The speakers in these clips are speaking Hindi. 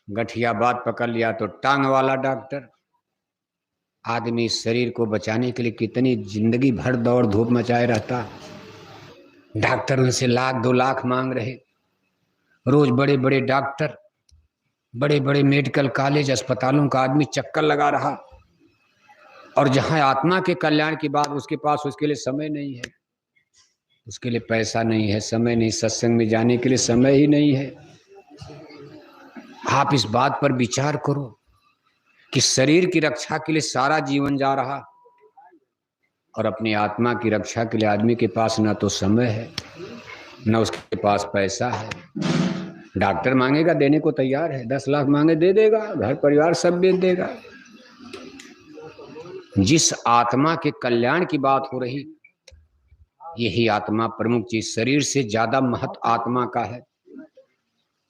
गठिया बात पकड़ लिया तो टांग वाला डॉक्टर। आदमी शरीर को बचाने के लिए कितनी जिंदगी भर दौड़ धूप मचाए रहता। डॉक्टर उनसे लाख 2 लाख मांग रहे। रोज बड़े बड़े डॉक्टर, बड़े बड़े मेडिकल कॉलेज अस्पतालों का आदमी चक्कर लगा रहा, और जहां आत्मा के कल्याण की बात, उसके पास उसके लिए समय नहीं है, उसके लिए पैसा नहीं है, समय नहीं, सत्संग में जाने के लिए समय ही नहीं है। आप इस बात पर विचार करो कि शरीर की रक्षा के लिए सारा जीवन जा रहा, और अपनी आत्मा की रक्षा के लिए आदमी के पास ना तो समय है, ना उसके पास पैसा है। डॉक्टर मांगेगा देने को तैयार है, 10 लाख मांगे दे देगा, घर परिवार सब बेच देगा। जिस आत्मा के कल्याण की बात हो रही, यही आत्मा प्रमुख चीज। शरीर से ज्यादा महत्व आत्मा का है,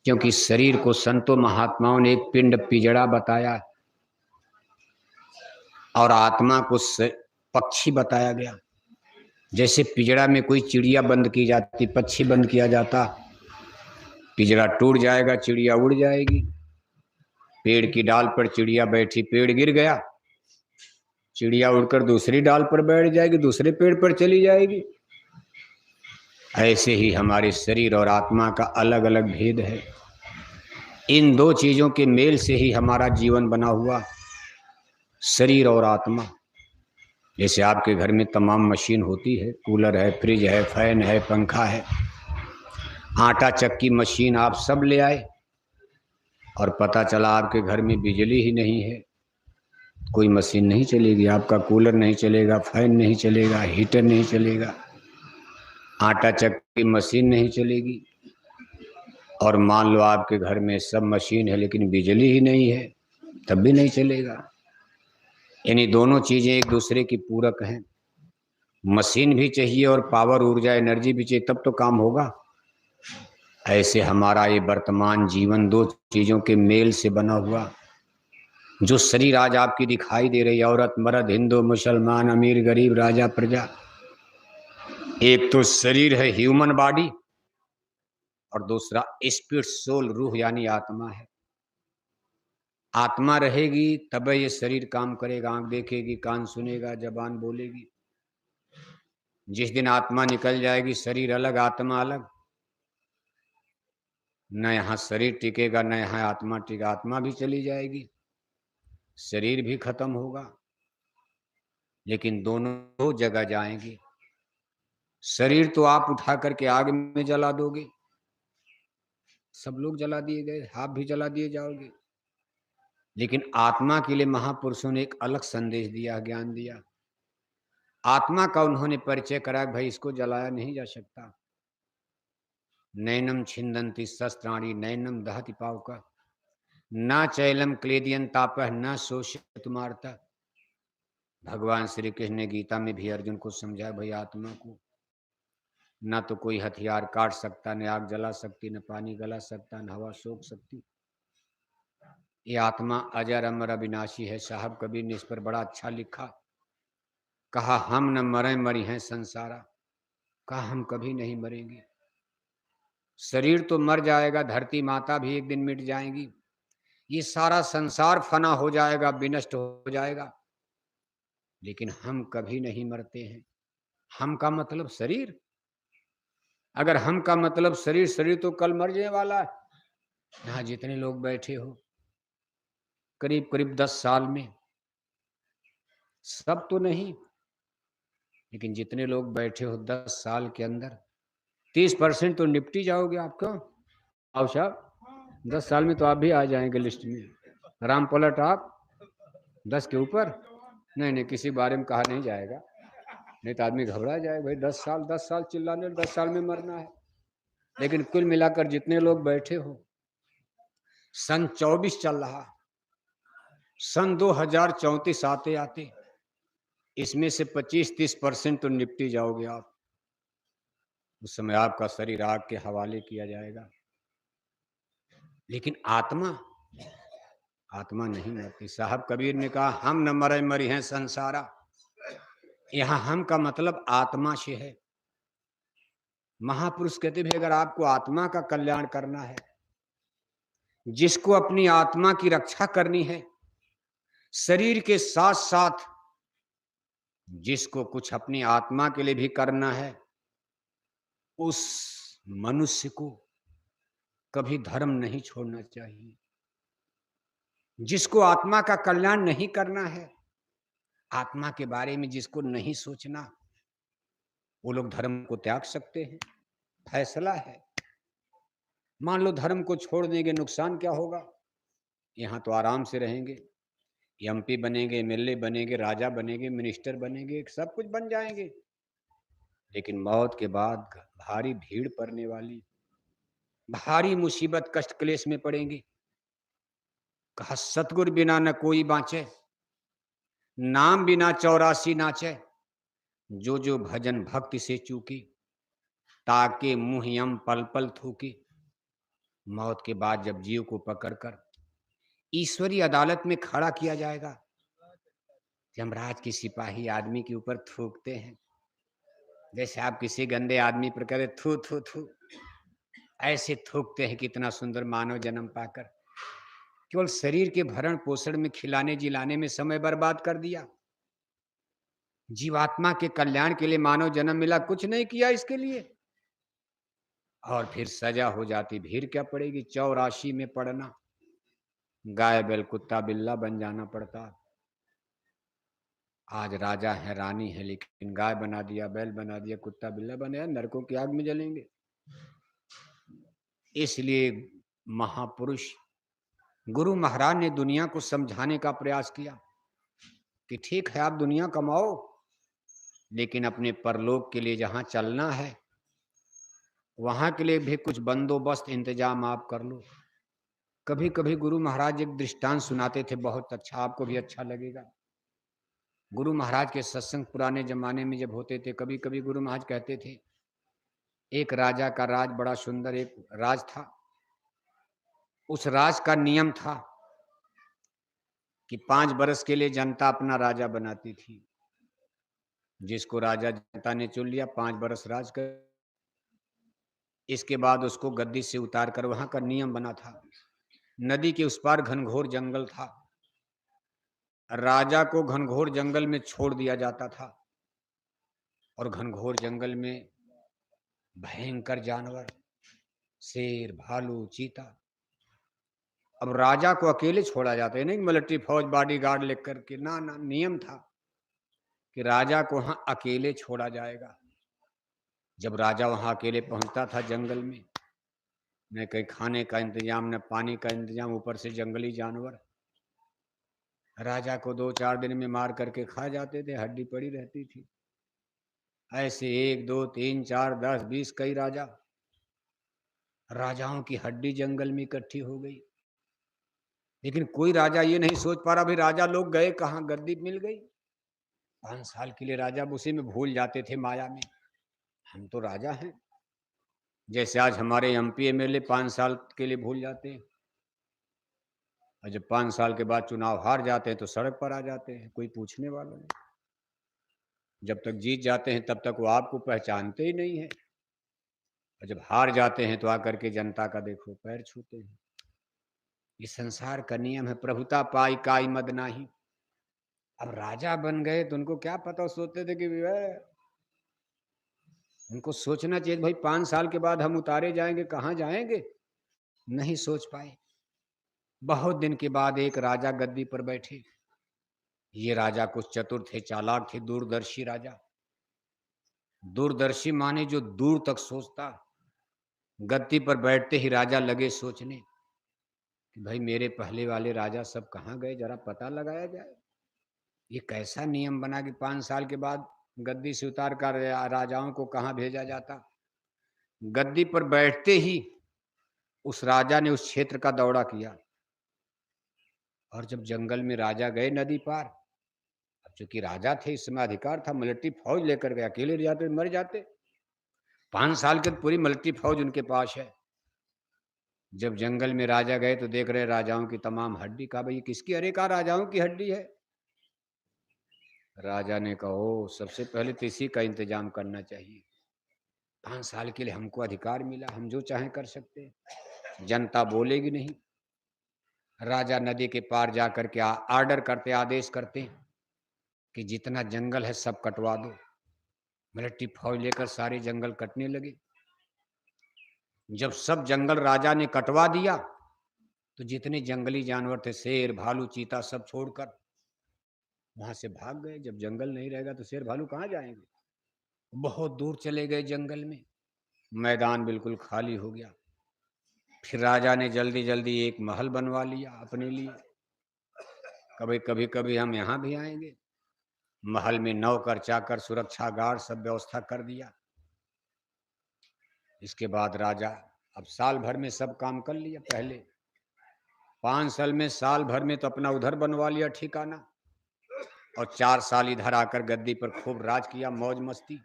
क्योंकि शरीर को संतों महात्माओं ने एक पिंड पिजड़ा बताया, और आत्मा को पक्षी बताया गया। जैसे पिजड़ा में कोई चिड़िया बंद की जाती, पक्षी बंद किया जाता, पिजड़ा टूट जाएगा, चिड़िया उड़ जाएगी। पेड़ की डाल पर चिड़िया बैठी, पेड़ गिर गया, चिड़िया उड़कर दूसरी डाल पर बैठ जाएगी, दूसरे पेड़ पर चली जाएगी। ऐसे ही हमारे शरीर और आत्मा का अलग अलग भेद है। इन दो चीजों के मेल से ही हमारा जीवन बना हुआ, शरीर और आत्मा। जैसे आपके घर में तमाम मशीन होती है, कूलर है, फ्रिज है, फैन है, पंखा है, आटा चक्की मशीन आप सब ले आए, और पता चला आपके घर में बिजली ही नहीं है, कोई मशीन नहीं चलेगी, आपका कूलर नहीं चलेगा, फैन नहीं चलेगा, हीटर नहीं चलेगा, आटा चक्की मशीन नहीं चलेगी। और मान लो आपके घर में सब मशीन है लेकिन बिजली ही नहीं है, तब भी नहीं चलेगा। यानी दोनों चीजें एक दूसरे की पूरक हैं। मशीन भी चाहिए और पावर, ऊर्जा, एनर्जी भी चाहिए, तब तो काम होगा। ऐसे हमारा ये वर्तमान जीवन दो चीजों के मेल से बना हुआ। जो शरीर आज आपकी दिखाई दे रही, औरत मर्द, हिंदू मुसलमान, अमीर गरीब, राजा प्रजा, एक तो शरीर है ह्यूमन बॉडी, और दूसरा स्पिरिट सोल, रूह यानी आत्मा है। आत्मा रहेगी तब ये शरीर काम करेगा, आंख देखेगी, कान सुनेगा, जबान बोलेगी। जिस दिन आत्मा निकल जाएगी, शरीर अलग आत्मा अलग, न यहाँ शरीर टिकेगा न यहाँ आत्मा टिकेगा। आत्मा भी चली जाएगी, शरीर भी खत्म होगा, लेकिन दोनों जगह जाएंगे। शरीर तो आप उठा करके आग में जला दोगे, सब लोग जला दिए गए, आप भी जला दिए जाओगे। लेकिन आत्मा के लिए महापुरुषों ने एक अलग संदेश दिया, ज्ञान दिया। आत्मा का उन्होंने परिचय कराया, भाई इसको जलाया नहीं जा सकता। नैनम छिंदंती शस्त्राणी नैनम दहति पावका, न चैलम क्लेदियन तापह न शोषितुमार्ता। भगवान श्री कृष्ण ने गीता में भी अर्जुन को समझाया, भाई आत्मा को ना तो कोई हथियार काट सकता, न आग जला सकती, न पानी गला सकता, न हवा सोख सकती। ये आत्मा अजर अमर अविनाशी है। साहब कबीर ने इस पर बड़ा अच्छा लिखा, कहा हम न मरे मरी हैं संसारा, कहा हम कभी नहीं मरेंगे। शरीर तो मर जाएगा, धरती माता भी एक दिन मिट जाएगी, ये सारा संसार फना हो जाएगा, विनष्ट हो जाएगा, लेकिन हम कभी नहीं मरते हैं। हम का मतलब शरीर, अगर हम का मतलब शरीर, शरीर तो कल मर जाने वाला है। यहाँ जितने लोग बैठे हो, करीब करीब 10 साल में, सब तो नहीं, लेकिन जितने लोग बैठे हो 10 साल के अंदर 30% तो निपटी जाओगे। आप क्यों आओ साहब, 10 साल में तो आप भी आ जाएंगे लिस्ट में। राम पलट आप 10 के ऊपर नहीं, नहीं किसी बारे में कहा नहीं जाएगा, नहीं तो आदमी घबरा जाए, भाई 10 साल चिल्लाने, 10 साल में मरना है। लेकिन कुल मिलाकर जितने लोग बैठे हो, सन 24 चल रहा, सन 2034 आते आते इसमें से 25-30% तो निपटी जाओगे आप। उस समय आपका शरीर आग के हवाले किया जाएगा। लेकिन आत्मा, आत्मा नहीं मरती। साहब कबीर ने कहा हम न मरे मरी हैं संसारा। यहां हम का मतलब आत्मा से है। महापुरुष कहते भी अगर आपको आत्मा का कल्याण करना है जिसको अपनी आत्मा की रक्षा करनी है, शरीर के साथ साथ जिसको कुछ अपनी आत्मा के लिए भी करना है, उस मनुष्य को कभी धर्म नहीं छोड़ना चाहिए। जिसको आत्मा का कल्याण नहीं करना है, आत्मा के बारे में जिसको नहीं सोचना, वो लोग धर्म को त्याग सकते हैं। फैसला है। मान लो धर्म को छोड़ देंगे, नुकसान क्या होगा? यहाँ तो आराम से रहेंगे, एमपी बनेंगे, एमएलए बनेंगे, राजा बनेंगे, मिनिस्टर बनेंगे, सब कुछ बन जाएंगे। लेकिन मौत के बाद भारी भीड़ पड़ने वाली, भारी मुसीबत कष्ट क्लेश में पड़ेंगे। कहा सतगुरु बिना न कोई बाँचे, नाम बिना 84 नाचे। जो जो भजन भक्ति से चूकी, ताके मुँह यम पल पल थूकी। मौत के बाद जब जीव को पकड़कर ईश्वरीय अदालत में खड़ा किया जाएगा, यमराज की सिपाही आदमी के ऊपर थूकते हैं, जैसे आप किसी गंदे आदमी पर कहते थू थू थू, ऐसे थूकते हैं। कितना सुंदर मानव जन्म पाकर केवल शरीर के भरण पोषण में, खिलाने जिलाने में समय बर्बाद कर दिया। जीवात्मा के कल्याण के लिए मानव जन्म मिला, कुछ नहीं किया इसके लिए। और फिर सजा हो जाती, भीड़ क्या पड़ेगी? 84 में पड़ना, गाय बैल कुत्ता बिल्ला बन जाना पड़ता। आज राजा है, रानी है, लेकिन गाय बना दिया, बैल बना दिया, कुत्ता बिल्ला बनाया, नरकों की आग में जलेंगे। इसलिए महापुरुष गुरु महाराज ने दुनिया को समझाने का प्रयास किया कि ठीक है, आप दुनिया कमाओ, लेकिन अपने परलोक के लिए जहां चलना है, वहां के लिए भी कुछ बंदोबस्त इंतजाम आप कर लो। कभी कभी गुरु महाराज एक दृष्टांत सुनाते थे, बहुत अच्छा, आपको भी अच्छा लगेगा। गुरु महाराज के सत्संग पुराने जमाने में जब होते थे, कभी कभी गुरु महाराज कहते थे, एक राजा का राज, बड़ा सुंदर एक राज था। उस राज का नियम था कि 5 बरस के लिए जनता अपना राजा बनाती थी। जिसको राजा जनता ने चुन लिया, 5 बरस राज कर, इसके बाद उसको गद्दी से उतार कर, वहां का नियम बना था, नदी के उस पार घनघोर जंगल था, राजा को घनघोर जंगल में छोड़ दिया जाता था। और घनघोर जंगल में भयंकर जानवर, शेर, भालू, चीता। अब राजा को अकेले छोड़ा जाता है, नहीं मिलिट्री फौज बॉडीगार्ड लेकर के, ना ना, नियम था कि राजा को वहां अकेले छोड़ा जाएगा। जब राजा वहां अकेले पहुंचता था जंगल में, न कहीं खाने का इंतजाम, न पानी का इंतजाम, ऊपर से जंगली जानवर, राजा को 2-4 दिन में मार करके खा जाते थे, हड्डी पड़ी रहती थी। ऐसे 1, 2, 3, 4, 10, 20 कई राजाओं की हड्डी जंगल में इकट्ठी हो गई। लेकिन कोई राजा ये नहीं सोच पा रहा, भाई राजा लोग गए कहाँ, गद्दी मिल गई। 5 साल के लिए राजा उसी में भूल जाते थे, माया में, हम तो राजा हैं। जैसे आज हमारे एमपी एमएलए 5 साल के लिए भूल जाते हैं, और जब 5 साल के बाद चुनाव हार जाते हैं तो सड़क पर आ जाते हैं, कोई पूछने वाला नहीं। जब तक जीत जाते हैं तब तक वो आपको पहचानते ही नहीं है, और जब हार जाते हैं तो आकर के जनता का देखो पैर छूते हैं। ये संसार का नियम है, प्रभुता पाई काई मद नाही। अब राजा बन गए तो उनको क्या पता, सोचते थे कि उनको सोचना चाहिए भाई 5 साल के बाद हम उतारे जाएंगे, कहाँ जाएंगे, नहीं सोच पाए। बहुत दिन के बाद एक राजा गद्दी पर बैठे। ये राजा कुछ चतुर थे, चालाक थे, दूरदर्शी राजा। दूरदर्शी माने जो दूर तक सोचता। गद्दी पर बैठते ही राजा लगे सोचने कि भाई मेरे पहले वाले राजा सब कहाँ गए, जरा पता लगाया जाए। ये कैसा नियम बना कि 5 साल के बाद गद्दी से उतार कर राजाओं को कहाँ भेजा जाता। गद्दी पर बैठते ही उस राजा ने उस क्षेत्र का दौरा किया, और जब जंगल में राजा गए नदी पार, अब चूंकि राजा थे, इस समय अधिकार था, मिलिट्री फौज लेकर गए, अकेले जाते मर जाते। 5 साल के पूरी मिलिट्री फौज उनके पास है। जब जंगल में राजा गए तो देख रहे राजाओं की तमाम हड्डी। कहा भाई किसकी? अरे कहा राजाओं की हड्डी है। राजा ने कहा ओ, सबसे पहले तो इसी का इंतजाम करना चाहिए। 5 साल के लिए हमको अधिकार मिला, हम जो चाहें कर सकते हैं, जनता बोलेगी नहीं। राजा नदी के पार जाकर के आर्डर करते, आदेश करते कि जितना जंगल है सब कटवा दो। मिलिट्री फौज लेकर सारे जंगल कटने लगे। जब सब जंगल राजा ने कटवा दिया तो जितने जंगली जानवर थे, शेर, भालू, चीता, सब छोड़कर वहां से भाग गए। जब जंगल नहीं रहेगा तो शेर भालू कहाँ जाएंगे? बहुत दूर चले गए जंगल में। मैदान बिल्कुल खाली हो गया। फिर राजा ने जल्दी जल्दी एक महल बनवा लिया अपने लिए। कभी हम यहाँ भी आएंगे। महल में नौकर चाकर, सुरक्षा गार्ड सब व्यवस्था कर दिया। इसके बाद राजा अब साल भर में सब काम कर लिया। पहले 5 साल में, साल भर में तो अपना उधर बनवा लिया ठिकाना, और 4 साल इधर आकर गद्दी पर खूब राज किया, मौज मस्ती।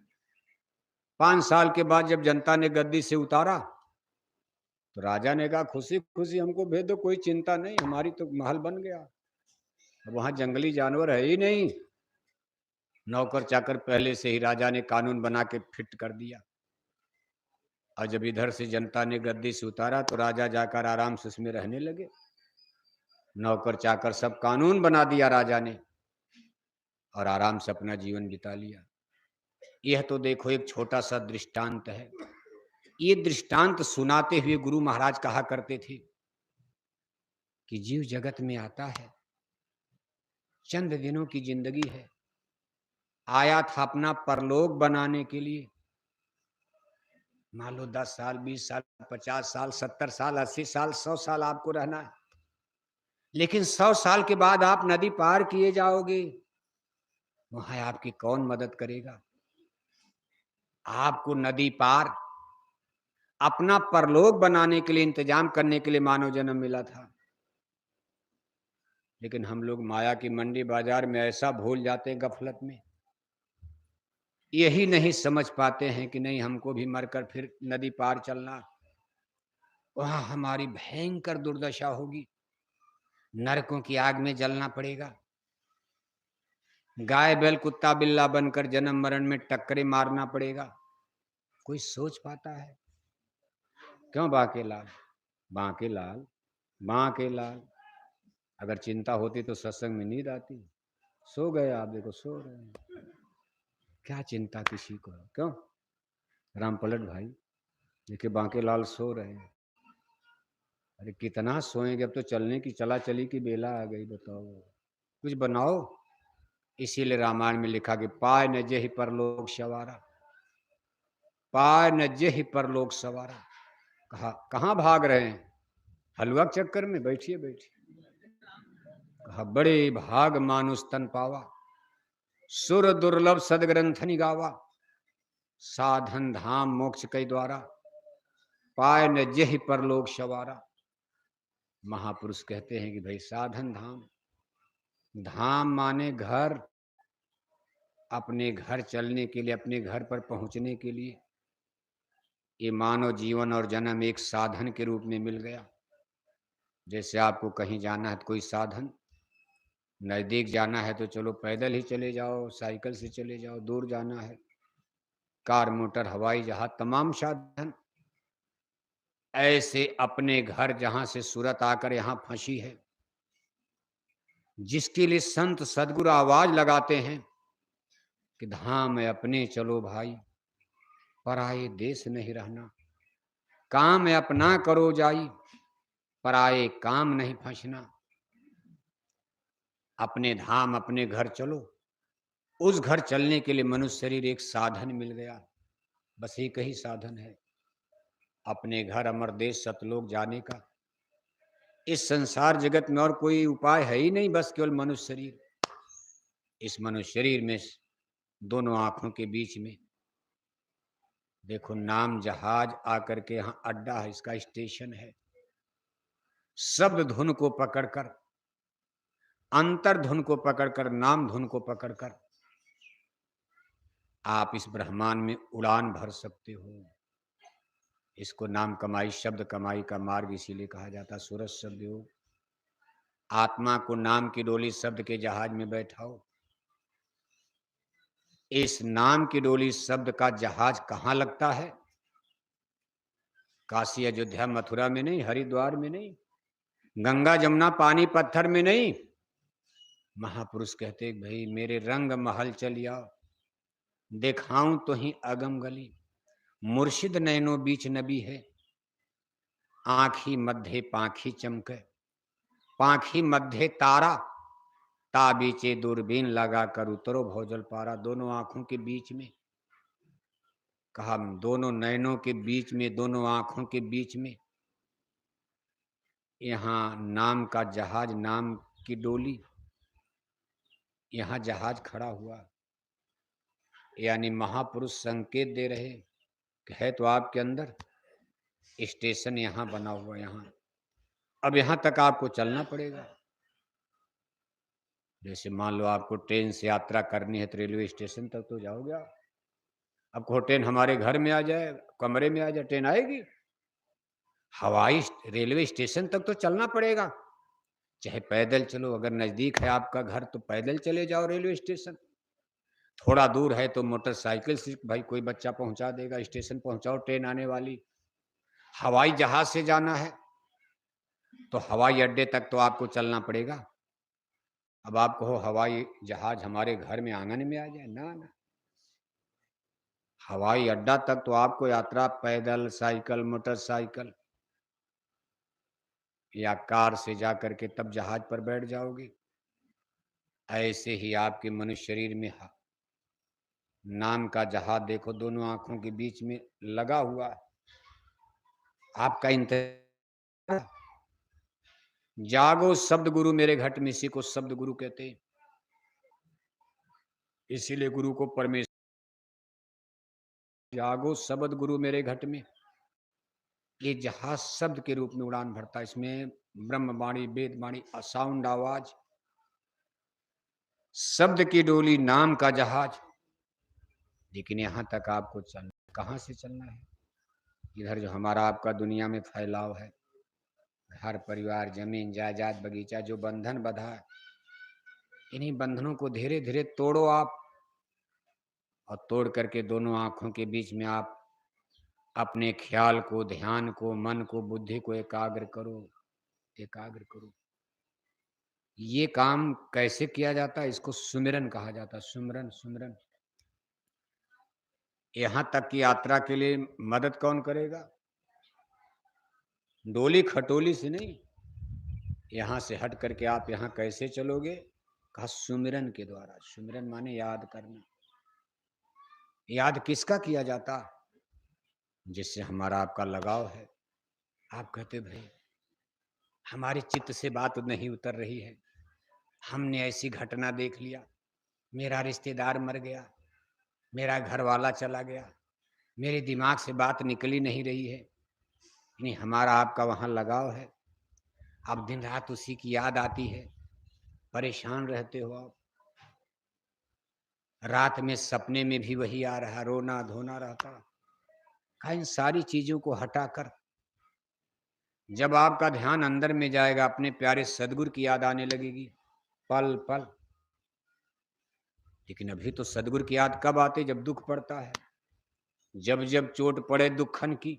5 साल के बाद जब जनता ने गद्दी से उतारा तो राजा ने कहा, खुशी खुशी हमको भेज दो, कोई चिंता नहीं, हमारी तो महल बन गया, वहां जंगली जानवर है ही नहीं। नौकर चाकर पहले से ही राजा ने कानून बना के फिट कर दिया। और जब इधर से जनता ने गद्दी से उतारा तो राजा जाकर आराम से उसमें रहने लगे। नौकर चाकर सब कानून बना दिया राजा ने, और आराम से अपना जीवन बिता लिया। यह तो देखो एक छोटा सा दृष्टांत है। ये दृष्टांत सुनाते हुए गुरु महाराज कहा करते थे कि जीव जगत में आता है, चंद दिनों की जिंदगी है, आया था अपना परलोक बनाने के लिए। मान लो 10 साल, 20 साल, 50 साल, 70 साल, 80 साल, 100 साल आपको रहना है। लेकिन 100 साल के बाद आप नदी पार किए जाओगे, वहां आपकी कौन मदद करेगा? आपको नदी पार अपना परलोक बनाने के लिए, इंतजाम करने के लिए मानव जन्म मिला था। लेकिन हम लोग माया की मंडी बाजार में ऐसा भूल जाते हैं गफलत में, यही नहीं समझ पाते हैं कि नहीं, हमको भी मरकर फिर नदी पार चलना, वहां हमारी भयंकर दुर्दशा होगी, नरकों की आग में जलना पड़ेगा, गाय बैल कुत्ता बिल्ला बनकर जन्म मरण में टक्करे मारना पड़ेगा। कोई सोच पाता है? क्यों बांके लाल, बांके लाल, बांके लाल। अगर चिंता होती तो सत्संग में नींद आती। सो गए आप, देखो सो रहे हैं। क्या चिंता किसी को? क्यों राम पलट भाई, देखिए बांके लाल सो रहे हैं। अरे कितना सोएंगे, अब तो चलने की, चला चली की बेला आ गई। बताओ, कुछ बनाओ। इसीलिए रामायण में लिखा कि पाय न जेहि परलोक सवारा, पाय न जेहि परलोक सवारा। कहाँ भाग रहे हैं? हलवा के चक्कर में? बैठिए बैठिए। कहा बड़े भाग मानुष तन पावा, सुर दुर्लभ सदग्रंथनि गावा, साधन धाम मोक्ष कई द्वारा, पाय न जेहि परलोक सवारा। महापुरुष कहते हैं कि भाई साधन धाम, धाम माने घर, अपने घर चलने के लिए, अपने घर पर पहुंचने के लिए ये मानव जीवन और जन्म एक साधन के रूप में मिल गया। जैसे आपको कहीं जाना है तो कोई साधन, नजदीक जाना है तो चलो पैदल ही चले जाओ, साइकिल से चले जाओ, दूर जाना है कार, मोटर, हवाई जहाज, तमाम साधन। ऐसे अपने घर जहां से सूरत आकर यहां फंसी है, जिसके लिए संत सदगुरु आवाज लगाते हैं कि धाम में अपने चलो भाई, पराए देश नहीं रहना, काम में अपना करो जाई, पराए काम नहीं फंसना। अपने धाम, अपने घर चलो। उस घर चलने के लिए मनुष्य शरीर एक साधन मिल गया, बस एक ही साधन है, अपने घर अमर देश सतलोक जाने का। इस संसार जगत में और कोई उपाय है ही नहीं, बस केवल मनुष्य शरीर। इस मनुष्य शरीर में दोनों आंखों के बीच में देखो नाम जहाज आकर के यहाँ अड्डा है, इसका स्टेशन है। शब्द धुन को पकड़कर, अंतर धुन को पकड़कर, नाम धुन को पकड़कर आप इस ब्रह्मांड में उड़ान भर सकते हो। इसको नाम कमाई, शब्द कमाई का मार्ग इसीलिए कहा जाता। सूरज शब्द योग, आत्मा को नाम की डोली शब्द के जहाज में बैठाओ। इस नाम की डोली शब्द का जहाज कहाँ लगता है? काशी, अयोध्या, मथुरा में नहीं, हरिद्वार में नहीं, गंगा जमुना पानी पत्थर में नहीं। महापुरुष कहते भाई मेरे रंग महल चलिया, दिखाऊं तो ही अगम गली। मुर्शिद नैनो बीच नबी है, आंखी मध्य पाखी चमके। पाखी मध्य तारा, ताबीचे दूरबीन लगा कर उतरो भौजल पारा। दोनों आंखों के बीच में कहा, दोनों नैनों के बीच में, दोनों आंखों के बीच में यहाँ नाम का जहाज, नाम की डोली, यहाँ जहाज खड़ा हुआ। यानी महापुरुष संकेत दे रहे कि है तो आपके अंदर, स्टेशन यहाँ बना हुआ, यहाँ अब यहाँ तक आपको चलना पड़ेगा। जैसे मान लो आपको ट्रेन से यात्रा करनी है तो रेलवे स्टेशन तक तो जाओगे आप। अब को ट्रेन हमारे घर में आ जाए, कमरे में आ जाए, ट्रेन आएगी? हवाई रेलवे स्टेशन तक तो चलना पड़ेगा। चाहे पैदल चलो, अगर नजदीक है आपका घर तो पैदल चले जाओ रेलवे स्टेशन, थोड़ा दूर है तो मोटरसाइकिल से भाई कोई बच्चा पहुंचा देगा, स्टेशन पहुंचाओ, ट्रेन आने वाली। हवाई जहाज से जाना है तो हवाई अड्डे तक तो आपको चलना पड़ेगा। अब आप कहो हवाई जहाज हमारे घर में आंगन में आ जाए, ना ना, हवाई अड्डा तक तो आपको यात्रा पैदल, साइकिल, मोटरसाइकिल या कार से जा करके तब जहाज पर बैठ जाओगे। ऐसे ही आपके मनुष्य शरीर में नाम का जहाज देखो दोनों आंखों के बीच में लगा हुआ, आपका इंतजार। जागो शब्द गुरु मेरे घट में, इसी को शब्द गुरु कहते हैं। इसीलिए गुरु को परमेश्वर, जागो शब्द गुरु मेरे घट में। ये जहाज शब्द के रूप में उड़ान भरता है। इसमें ब्रह्मवाणी, वेदवाणी, साउंड, आवाज, शब्द की डोली, नाम का जहाज। लेकिन यहां तक आपको चलना, कहां से चलना है? इधर जो हमारा आपका दुनिया में फैलाव है, घर परिवार, जमीन जायदाद, बगीचा, जो बंधन बंधा है, इन्हीं बंधनों को धीरे धीरे तोड़ो आप, और तोड़ करके दोनों आंखों के बीच में आप अपने ख्याल को, ध्यान को, मन को, बुद्धि को एकाग्र करो, एकाग्र करो। ये काम कैसे किया जाता है? इसको सुमिरन कहा जाता है। सुमिरन, सुमिरन। यहां तक की यात्रा के लिए मदद कौन करेगा? डोली खटोली से नहीं। यहां से हट करके आप यहां कैसे चलोगे? कहा सुमिरन के द्वारा। सुमिरन माने याद करना। याद किसका किया जाता? जिससे हमारा आपका लगाव है। आप कहते भाई हमारे चित्त से बात नहीं उतर रही है, हमने ऐसी घटना देख लिया, मेरा रिश्तेदार मर गया, मेरा घर वाला चला गया, मेरे दिमाग से बात निकली नहीं रही है। नहीं, हमारा आपका वहाँ लगाव है। अब दिन रात उसी की याद आती है, परेशान रहते हो आप। रात में सपने में भी वही आ रहा, रोना धोना रहता। कहा इन सारी चीजों को हटाकर जब आपका ध्यान अंदर में जाएगा, अपने प्यारे सदगुरु की याद आने लगेगी पल पल। लेकिन अभी तो सदगुरु की याद कब आती? जब दुख पड़ता है, जब जब चोट पड़े दुखन की,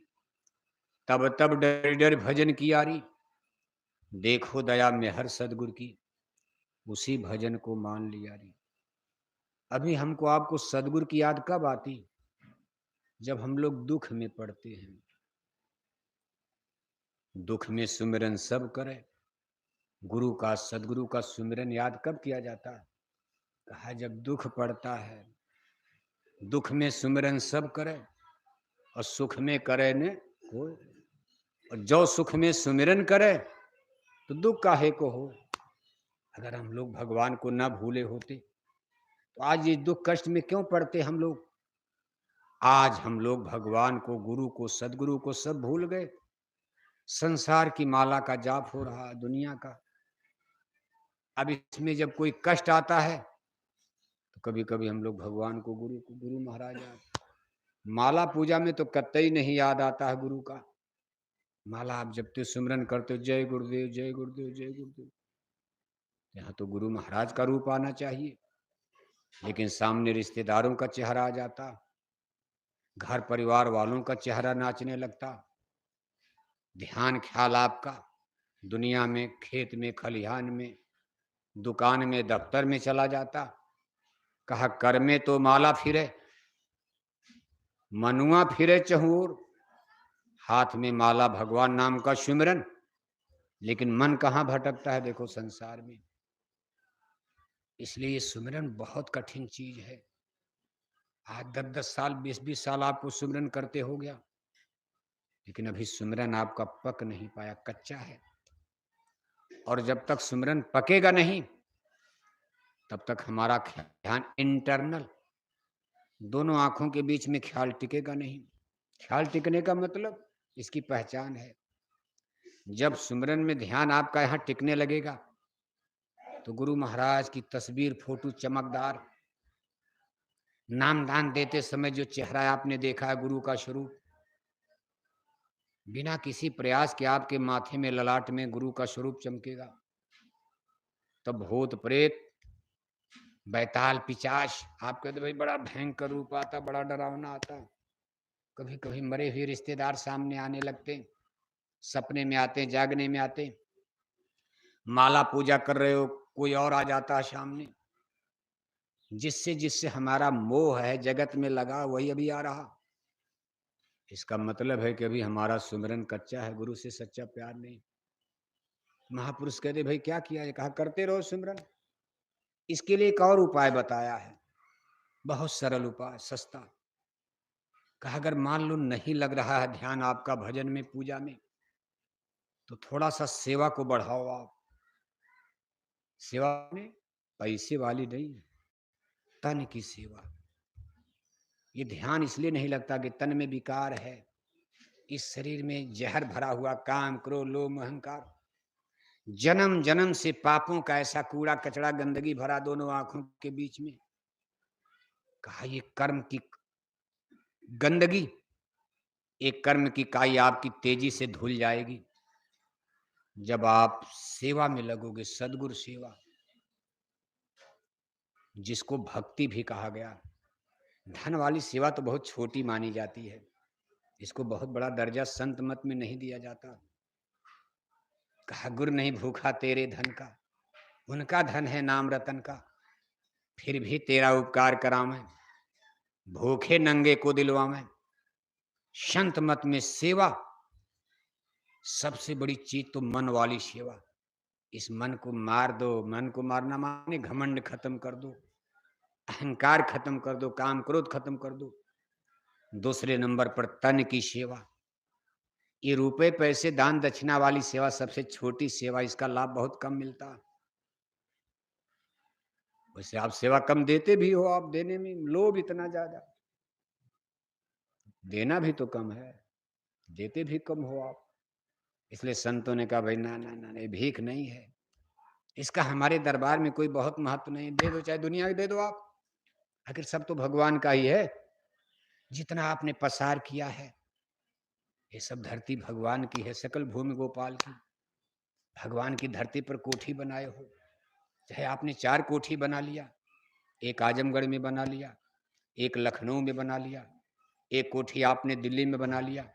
तब तब डर डर भजन की यारी। देखो दया में हर सदगुरु की, उसी भजन को मान लिया री। अभी हमको आपको सदगुरु की याद कब आती? जब हम लोग दुख में पड़ते हैं। दुख में सुमिरन सब करे। गुरु का, सदगुरु का सुमिरन याद कब किया जाता है? कहा जब दुख पड़ता है। दुख में सुमिरन सब करे और सुख में करे ने कोई। और जो सुख में सुमिरन करे तो दुख काहे को हो। अगर हम लोग भगवान को ना भूले होते तो आज ये दुख कष्ट में क्यों पड़ते हम लोग? आज हम लोग भगवान को, गुरु को, सदगुरु को सब भूल गए। संसार की माला का जाप हो रहा दुनिया का। अब इसमें जब कोई कष्ट आता है तो कभी कभी हम लोग भगवान को, गुरु महाराज, माला पूजा में तो कतई नहीं याद आता है गुरु का। माला आप जपते सुमिरन करते हो, जय गुरुदेव, जय गुरुदेव, जय गुरुदेव। यहाँ तो गुरु महाराज का रूप आना चाहिए, लेकिन सामने रिश्तेदारों का चेहरा आ जाता, घर परिवार वालों का चेहरा नाचने लगता। ध्यान ख्याल आपका दुनिया में, खेत में, खलिहान में, दुकान में, दफ्तर में चला जाता, कहा कर में तो माला फिरे, मनुआ फिरे चहूर, हाथ में माला भगवान नाम का सिमरन, लेकिन मन कहाँ भटकता है देखो संसार में। इसलिए ये सिमरन बहुत कठिन चीज है। आज 10-10 साल, 20-20 साल आपको सिमरन करते हो गया, लेकिन अभी सिमरन आपका पक नहीं पाया, कच्चा है। और जब तक सिमरन पकेगा नहीं, तब तक हमारा ध्यान इंटरनल, दोनों आंखों के बीच में ख्याल टिकेगा नहीं। ख्याल टिकने का मतलब इसकी पहचान है, जब सिमरन में ध्यान आपका यहाँ टिकने लगेगा तो गुरु महाराज की तस्वीर, फोटो चमकदार, नामदान देते समय जो चेहरा आपने देखा है गुरु का स्वरूप, बिना किसी प्रयास के आपके माथे में, ललाट में गुरु का स्वरूप चमकेगा। तब भूत प्रेत, बैताल, पिचाश, आपके तो भाई बड़ा भयंकर रूप आता, बड़ा डरावना आता। कभी कभी मरे हुए रिश्तेदार सामने आने लगते, सपने में आते, जागने में आते। माला पूजा कर रहे हो, कोई और आ जाता है सामने, जिससे जिससे हमारा मोह है जगत में लगा, वही अभी आ रहा। इसका मतलब है कि अभी हमारा सुमिरन कच्चा है, गुरु से सच्चा प्यार नहीं। महापुरुष कहते भाई क्या किया है, कहा करते रहो सिमरन। इसके लिए एक और उपाय बताया है, बहुत सरल उपाय, सस्ता। कहा अगर मान लो नहीं लग रहा है ध्यान आपका भजन में, पूजा में, तो थोड़ा सा सेवा को बढ़ाओ आप। सेवा में पैसे वाली नहीं, तन की सेवा। ये ध्यान इसलिए नहीं लगता कि तन में विकार है, इस शरीर में जहर भरा हुआ काम, क्रोध, लोभ, अहंकार, जन्म जन्म से पापों का ऐसा कूड़ा कचड़ा, गंदगी भरा दोनों आंखों के बीच में। कहा ये कर्म की गंदगी, एक कर्म की काई आपकी तेजी से धुल जाएगी जब आप सेवा में लगोगे, सदगुरु सेवा, जिसको भक्ति भी कहा गया। धन वाली सेवा तो बहुत छोटी मानी जाती है, इसको बहुत बड़ा दर्जा संत मत में नहीं दिया जाता। कहा गुरु नहीं भूखा तेरे धन का, उनका धन है नाम रतन का, फिर भी तेरा उपकार करा मैं, भूखे नंगे को दिलवा मैं। संत मत में सेवा सबसे बड़ी चीज तो मन वाली सेवा। इस मन को मार दो, मन को मारना माने घमंड खत्म कर दो, अहंकार खत्म कर दो, काम क्रोध खत्म कर दो। दूसरे नंबर पर तन की सेवा। ये रुपए पैसे दान दक्षिणा वाली सेवा सबसे छोटी सेवा, इसका लाभ बहुत कम मिलता। वैसे आप सेवा कम देते भी हो, आप देने में लोभ इतना ज्यादा, देना भी तो कम है, देते भी कम हो आप। इसलिए संतों ने कहा भाई ना ना ना, ये भीख नहीं है, इसका हमारे दरबार में कोई बहुत महत्व नहीं, दे दो चाहे दुनिया के दे दो आप, आखिर सब तो भगवान का ही है। जितना आपने पसार किया है, ये सब धरती भगवान की है, सकल भूमि गोपाल की। भगवान की धरती पर कोठी बनाए हो, चाहे आपने 4 कोठी बना लिया, एक आजमगढ़ में बना लिया, एक लखनऊ में बना लिया, एक कोठी आपने दिल्ली में बना लिया,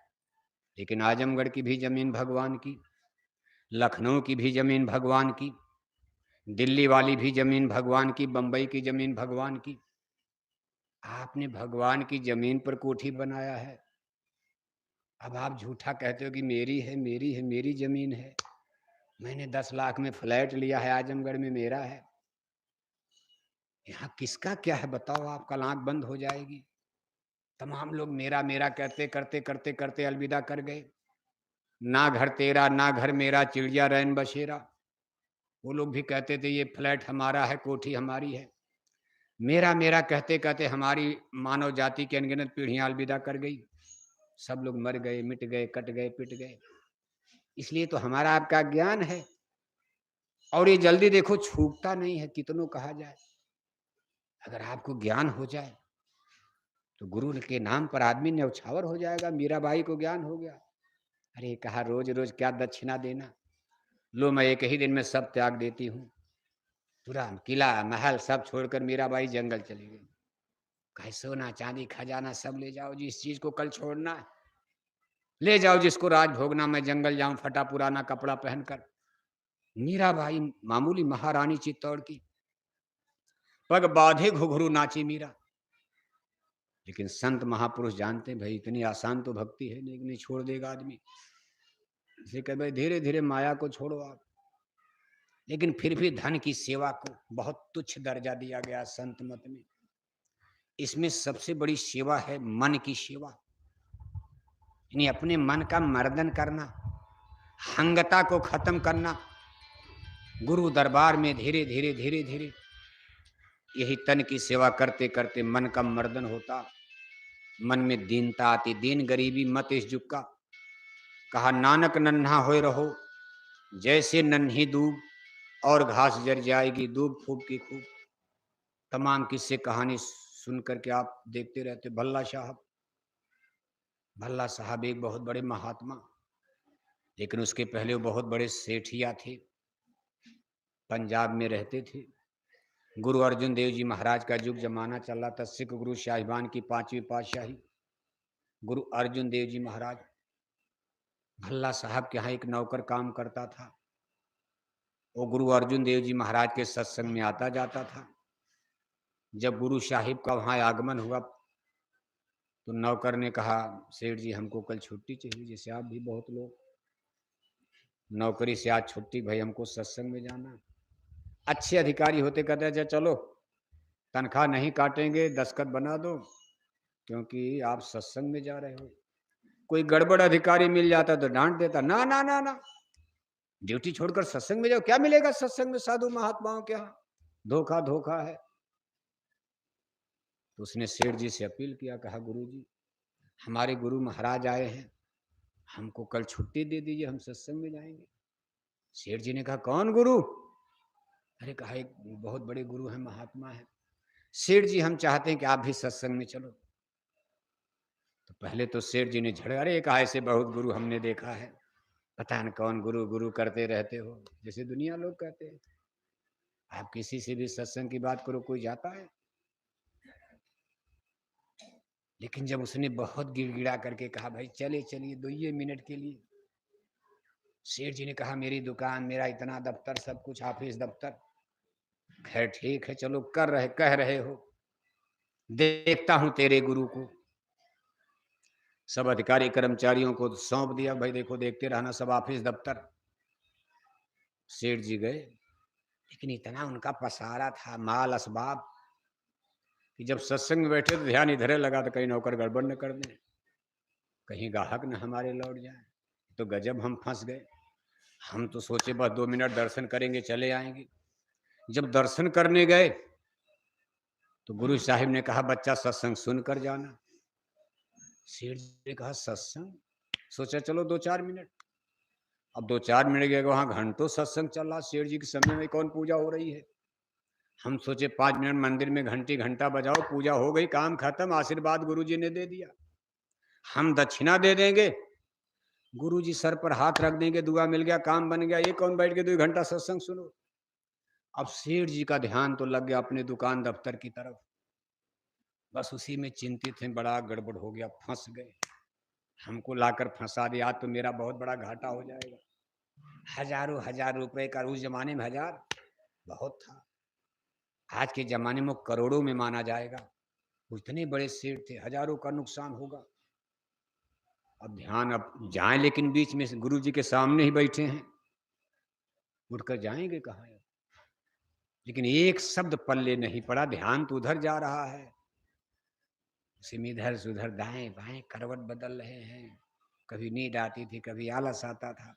लेकिन आजमगढ़ की भी जमीन भगवान की, लखनऊ की भी जमीन भगवान की, दिल्ली वाली भी जमीन भगवान की, बंबई की जमीन भगवान की। आपने भगवान की जमीन पर कोठी बनाया है, अब आप झूठा कहते हो कि मेरी है, मेरी है, मेरी जमीन है, मैंने 10 लाख में फ्लैट लिया है आजमगढ़ में, मेरा है। यहाँ किसका क्या है बताओ, आप कल आंख बंद हो जाएगी। तमाम लोग मेरा मेरा करते करते करते करते अलविदा कर गए। ना घर तेरा ना घर मेरा, चिड़िया रैन बसेरा। वो लोग भी कहते थे ये फ्लैट हमारा है, कोठी हमारी है। मेरा मेरा कहते कहते हमारी मानव जाति की अनगिनत पीढ़ियां अलविदा कर गई। सब लोग मर गए, मिट गए, कट गए, पिट गए। इसलिए तो हमारा आपका ज्ञान है, और ये जल्दी देखो छूटता नहीं है, कितनों कहा जाए। अगर आपको ज्ञान हो जाए तो गुरु के नाम पर आदमी न्यौछावर हो जाएगा। मीराबाई को ज्ञान हो गया, अरे कहा रोज रोज क्या दक्षिणा देना, लो मैं एक ही दिन में सब त्याग देती हूँ। पूरा किला महल सब छोड़कर मीराबाई जंगल चली गई। कहे सोना चांदी खजाना सब ले जाओ, जिस चीज को कल छोड़ना है ले जाओ, जिसको राज भोगना मैं जंगल जाऊं फटा पुराना कपड़ा पहनकर। मीराबाई मामूली महारानी चित्तौड़ की, पग बाधे घुघरू नाची मीरा। लेकिन संत महापुरुष जानते हैं भाई इतनी आसान तो भक्ति है नहीं, नहीं छोड़ देगा आदमी। इसे कह भाई धीरे धीरे माया को छोड़ो आप। लेकिन फिर भी धन की सेवा को बहुत तुच्छ दर्जा दिया गया संत मत में। इसमें सबसे बड़ी सेवा है मन की सेवा, यानी अपने मन का मर्दन करना, हंगता को खत्म करना। गुरु दरबार में धीरे धीरे धीरे धीरे यही तन की सेवा करते करते मन का मर्दन होता, मन में दीनता आती। दीन गरीबी मत इस जुग का। कहा नानक नन्हा होए रहो जैसे नन्ही दूब, और घास जर जाएगी दूब फूब की खूब। तमाम किस्से कहानी सुन करके आप देखते रहते। भल्ला साहब, भल्ला साहब एक बहुत बड़े महात्मा, लेकिन उसके पहले वो बहुत बड़े सेठिया थे, पंजाब में रहते थे। गुरु अर्जुन देव जी महाराज का युग जमाना चल रहा था। सिख गुरु शाहिबान की 5वीं पातशाही गुरु अर्जुन देव जी महाराज। भल्ला साहब के यहाँ एक नौकर काम करता था। वो गुरु अर्जुन देव जी महाराज के सत्संग में आता जाता था। जब गुरु साहिब का वहाँ आगमन हुआ तो नौकर ने कहा सेठ जी हमको कल छुट्टी चाहिए। जैसे आप भी बहुत लोग नौकरी से आज छुट्टी, भाई हमको सत्संग में जाना। अच्छे अधिकारी होते कहते हैं चलो तनख्वाह नहीं काटेंगे, दस्तखत बना दो क्योंकि आप सत्संग में जा रहे हो। कोई गड़बड़ अधिकारी मिल जाता तो डांट देता, ना ना ना ना, ड्यूटी छोड़कर सत्संग में जाओ, क्या मिलेगा सत्संग में साधु महात्माओं के यहाँ, धोखा धोखा है। तो उसने सेठ जी से अपील किया, कहा गुरु जी हमारे गुरु महाराज आए हैं, हमको कल छुट्टी दे दीजिए, हम सत्संग में जाएंगे। सेठ जी ने कहा कौन गुरु? अरे कहा एक बहुत बड़े गुरु हैं, महात्मा है। सेठ जी हम चाहते हैं कि आप भी सत्संग में चलो। तो पहले तो सेठ जी ने झड़े, अरे कहा ऐसे बहुत गुरु हमने देखा है, पता न कौन गुरु गुरु करते रहते हो, जैसे दुनिया लोग कहते हैं। आप किसी से भी सत्संग की बात करो कोई जाता है। लेकिन जब उसने बहुत गिड़गिड़ा करके कहा भाई चले चलिए 2 मिनट के लिए। सेठ जी ने कहा मेरी दुकान, मेरा इतना दफ्तर, सब कुछ ऑफिस दफ्तर, खैर ठीक है चलो कह रहे हो, देखता हूं तेरे गुरु को। सब अधिकारी कर्मचारियों को सौंप दिया, भाई देखो देखते रहना सब ऑफिस दफ्तर। सेठ जी गए, लेकिन इतना उनका पसारा था माल असबाब कि जब सत्संग में बैठे तो ध्यान इधर लगा तो कहीं नौकर गड़बड़ न कर दें, कहीं ग्राहक न हमारे लौट जाए। तो गजब हम फंस गए। हम तो सोचे बस 2 मिनट दर्शन करेंगे चले आएंगे। जब दर्शन करने गए तो गुरु साहिब ने कहा बच्चा सत्संग सुन कर जाना। सेठ जी ने कहा सत्संग? सोचा चलो 2-4 मिनट। अब 2-4 मिनट गए, वहां घंटों सत्संग चल रहा। सेठ जी के समय में कौन पूजा हो रही है। हम सोचे 5 मिनट मंदिर में घंटा बजाओ, पूजा हो गई, काम खत्म, आशीर्वाद गुरु जी ने दे दिया, हम दक्षिणा दे देंगे, गुरु जी सर पर हाथ रख देंगे, दुआ मिल गया, काम बन गया। ये कौन बैठ के 2 घंटा सत्संग सुनो। अब सेठ जी का ध्यान तो लग गया अपने दुकान दफ्तर की तरफ, बस उसी में चिंतित हैं, बड़ा गड़बड़ हो गया, फंस गए, हमको लाकर फंसा दिया, आज तो मेरा बहुत बड़ा घाटा हो जाएगा। हजारों हजार रुपए का, उस जमाने में 1000 बहुत था, आज के जमाने में करोड़ों में माना जाएगा। उतने बड़े सेठ थे, हजारों का नुकसान होगा। अब ध्यान, अब जाएं, लेकिन बीच में गुरु जी के सामने ही बैठे हैं, उठकर जाएंगे कहाँ। लेकिन एक शब्द पल्ले नहीं पड़ा, ध्यान तो उधर जा रहा है, उसी में इधर से उधर दाएं बाएं करवट बदल रहे हैं। कभी नींद आती थी, कभी आलस आता था।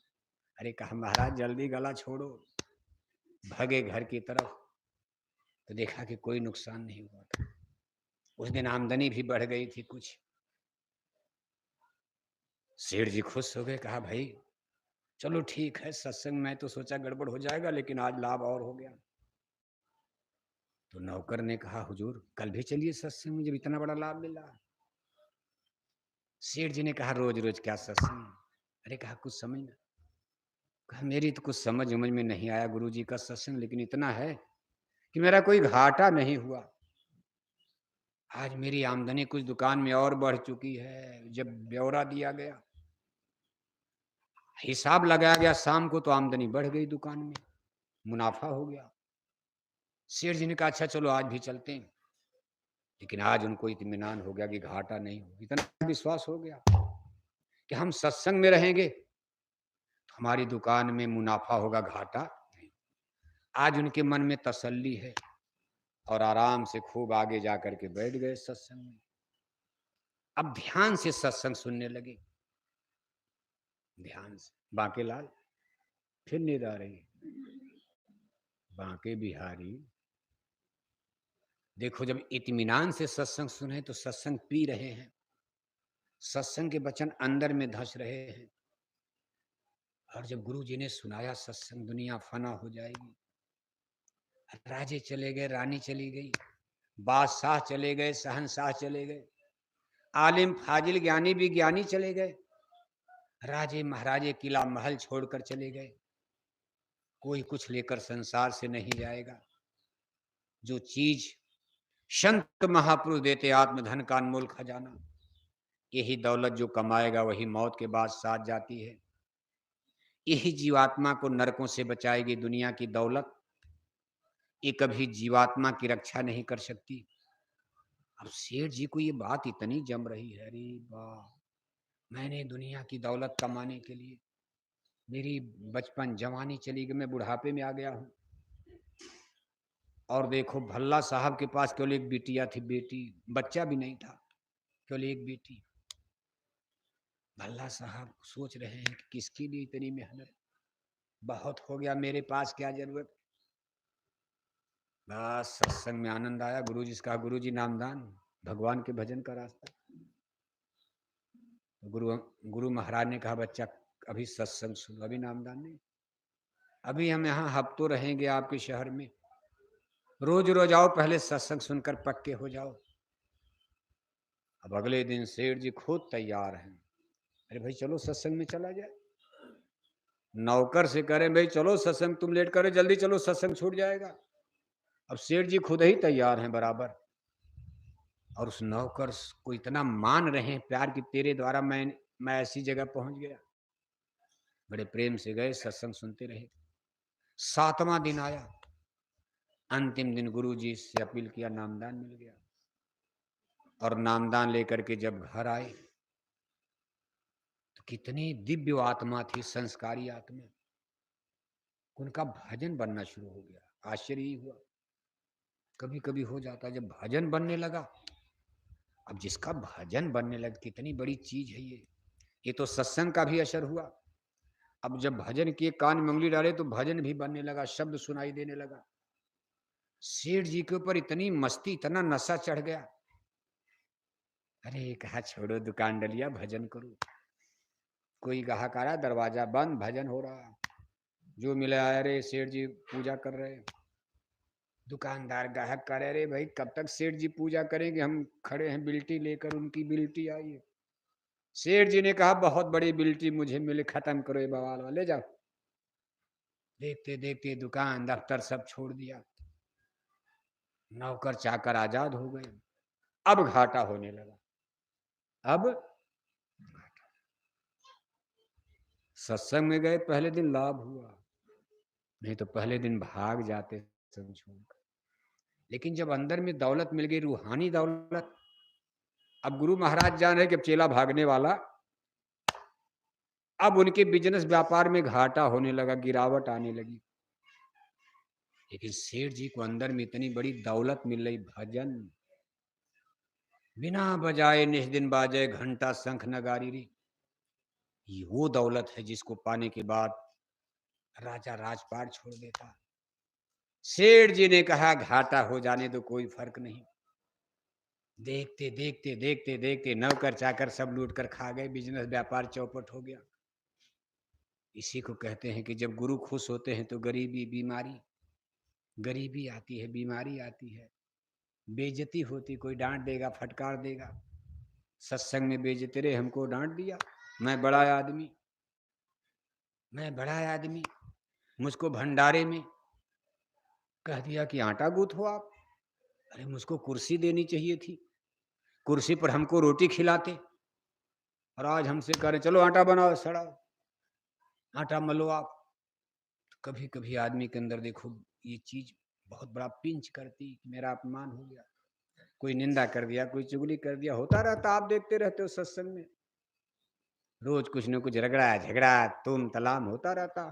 अरे कहा महाराज जल्दी गला छोड़ो, भागे घर की तरफ। तो देखा कि कोई नुकसान नहीं हुआ था। उस दिन आमदनी भी बढ़ गई थी कुछ। सेठ जी खुश हो गए, कहा भाई चलो ठीक है, सत्संग में तो सोचा गड़बड़ हो जाएगा, लेकिन आज लाभ और हो गया। तो नौकर ने कहा हुजूर कल भी चलिए सत्संग में, जब इतना बड़ा लाभ मिला। सेठ जी ने कहा रोज रोज क्या सत्संग। अरे कहा कुछ समझ ना। कहा मेरी तो कुछ समझ में नहीं आया गुरु जी का सत्संग, लेकिन इतना है कि मेरा कोई घाटा नहीं हुआ। आज मेरी आमदनी कुछ दुकान में और बढ़ चुकी है। जब ब्यौरा दिया गया, हिसाब लगाया गया शाम को, तो आमदनी बढ़ गई दुकान में। मुनाफा हो गया। सेठ जी ने कहा अच्छा चलो आज भी चलते हैं, लेकिन आज उनको इत्मीनान हो गया कि घाटा नहीं होगा। इतना विश्वास हो गया कि हम सत्संग में रहेंगे तो हमारी दुकान में मुनाफा होगा, घाटा नहीं। आज उनके मन में तसल्ली है और आराम से खूब आगे जा करके बैठ गए सत्संग में। अब ध्यान से सत्संग सुनने लगे, ध्यान से। बांके लाल, फिर नींद आ रही। बांके बिहारी, देखो जब इत्मीनान से सत्संग सुने तो सत्संग पी रहे हैं, सत्संग के वचन अंदर में धस रहे हैं। और जब गुरु जी ने सुनाया सत्संग, दुनिया फना हो जाएगी, राजे चले गए, रानी चली गई, बादशाह चले गए, शहंशाह चले गए, आलिम फाजिल ज्ञानी भी ज्ञानी चले गए, राजे महाराजे किला महल छोड़कर चले गए। कोई कुछ लेकर संसार से नहीं जाएगा। जो चीज संत महापुरुष देते, आत्मधन का अनमोल खजाना, यही दौलत जो कमाएगा वही मौत के बाद साथ जाती है। यही जीवात्मा को नरकों से बचाएगी। दुनिया की दौलत ये कभी जीवात्मा की रक्षा नहीं कर सकती। अब सेठ जी को ये बात इतनी जम रही है, अरे वाह, मैंने दुनिया की दौलत कमाने के लिए मेरी बचपन जवानी चली गई, मैं बुढ़ापे में आ गया हूँ। और देखो भल्ला साहब के पास केवल एक बिटिया थी, बेटी, बच्चा भी नहीं था, केवल एक बेटी। भल्ला साहब सोच रहे हैं कि किसके लिए इतनी मेहनत, बहुत हो गया, मेरे पास क्या जरूरत। बस सत्संग में आनंद आया। गुरु जी से कहा, गुरु जी नामदान, भगवान के भजन का रास्ता। गुरु महाराज ने कहा, बच्चा अभी सत्संग सुनो, अभी नामदान नहीं, अभी हम यहाँ हफ्तों रहेंगे आपके शहर में, रोज रोज आओ, पहले सत्संग सुनकर पक्के हो जाओ। अब अगले दिन सेठ जी खुद तैयार हैं, अरे भाई चलो सत्संग में चला जाए। नौकर से करें, भाई चलो सत्संग, तुम लेट करो, जल्दी चलो सत्संग छूट जाएगा। अब सेठ जी खुद ही तैयार हैं बराबर। और उस नौकर को इतना मान रहे हैं प्यार की, तेरे द्वारा मैं ऐसी जगह पहुंच गया। बड़े प्रेम से गए, सत्संग सुनते रहे। 7वां दिन आया, अंतिम दिन गुरु जी से अपील किया, नामदान मिल गया। और नामदान लेकर के जब घर आए तो कितनी दिव्य आत्मा थी, संस्कारी आत्मा। उनका भजन बनना शुरू हो गया। आश्चर्य ही हुआ, कभी कभी हो जाता जब भजन बनने लगा। अब जिसका भजन बनने लगा, कितनी बड़ी चीज है ये तो सत्संग का भी असर हुआ। अब जब भजन किए, कान में उंगली डाले तो भजन भी बनने लगा, शब्द सुनाई देने लगा। सेठ जी के ऊपर इतनी मस्ती, इतना नशा चढ़ गया। अरे कहा छोड़ो दुकान डलिया, भजन करो। कोई ग्राहक आ रहा, दरवाजा बंद, भजन हो रहा, जो मिला, अरे सेठ जी पूजा कर रहे। दुकानदार ग्राहक कह रहे, अरे भाई कब तक सेठ जी पूजा करेंगे, हम खड़े हैं बिल्टी लेकर, उनकी बिल्टी आई है। सेठ जी ने कहा, बहुत बड़ी बिल्टी मुझे मिले, खत्म करो ये बवाल वाले, जाओ। देखते देखते दुकान दफ्तर सब छोड़ दिया, नौकर चाकर आजाद हो गए। अब घाटा होने लगा। अब सत्संग में गए, पहले दिन लाभ हुआ, नहीं तो पहले दिन भाग जाते सब छोड़कर। लेकिन जब अंदर में दौलत मिल गई, रूहानी दौलत, अब गुरु महाराज जान रहे कि अब चेला भागने वाला। अब उनके बिजनेस व्यापार में घाटा होने लगा, गिरावट आने लगी। लेकिन सेठ जी को अंदर में इतनी बड़ी दौलत मिल रही, भजन बिना बजाए निज दिन बाजे, घंटा शंख नगारी री। ये वो दौलत है जिसको पाने के बाद राजा राजपाट छोड़ देता। सेठ जी ने कहा, घाटा हो जाने दो, कोई फर्क नहीं। देखते देखते देखते देखते नौकर चाकर सब लूट कर खा गए, बिजनेस व्यापार चौपट हो गया। इसी को कहते हैं कि जब गुरु खुश होते हैं तो गरीबी बीमारी, गरीबी आती है, बीमारी आती है, बेइज्जती होती, कोई डांट देगा, फटकार देगा। सत्संग में बेइज्जती रे, हमको डांट दिया, मैं बड़ा आदमी, मैं बड़ा आदमी, मुझको भंडारे में कह दिया कि आटा गूंथो आप। अरे मुझको कुर्सी देनी चाहिए थी, कुर्सी पर हमको रोटी खिलाते, और आज हमसे कह रहे चलो आटा बनाओ, सड़ाओ, आटा मलो आप। कभी कभी आदमी के अंदर देखो ये चीज बहुत बड़ा पिंच करती कि मेरा अपमान हो गया, कोई निंदा कर दिया, कोई चुगली कर दिया, होता रहता। आप देखते रहते हो सत्संग में रोज कुछ न कुछ रगड़ा झगड़ा तुम तलाम होता रहता।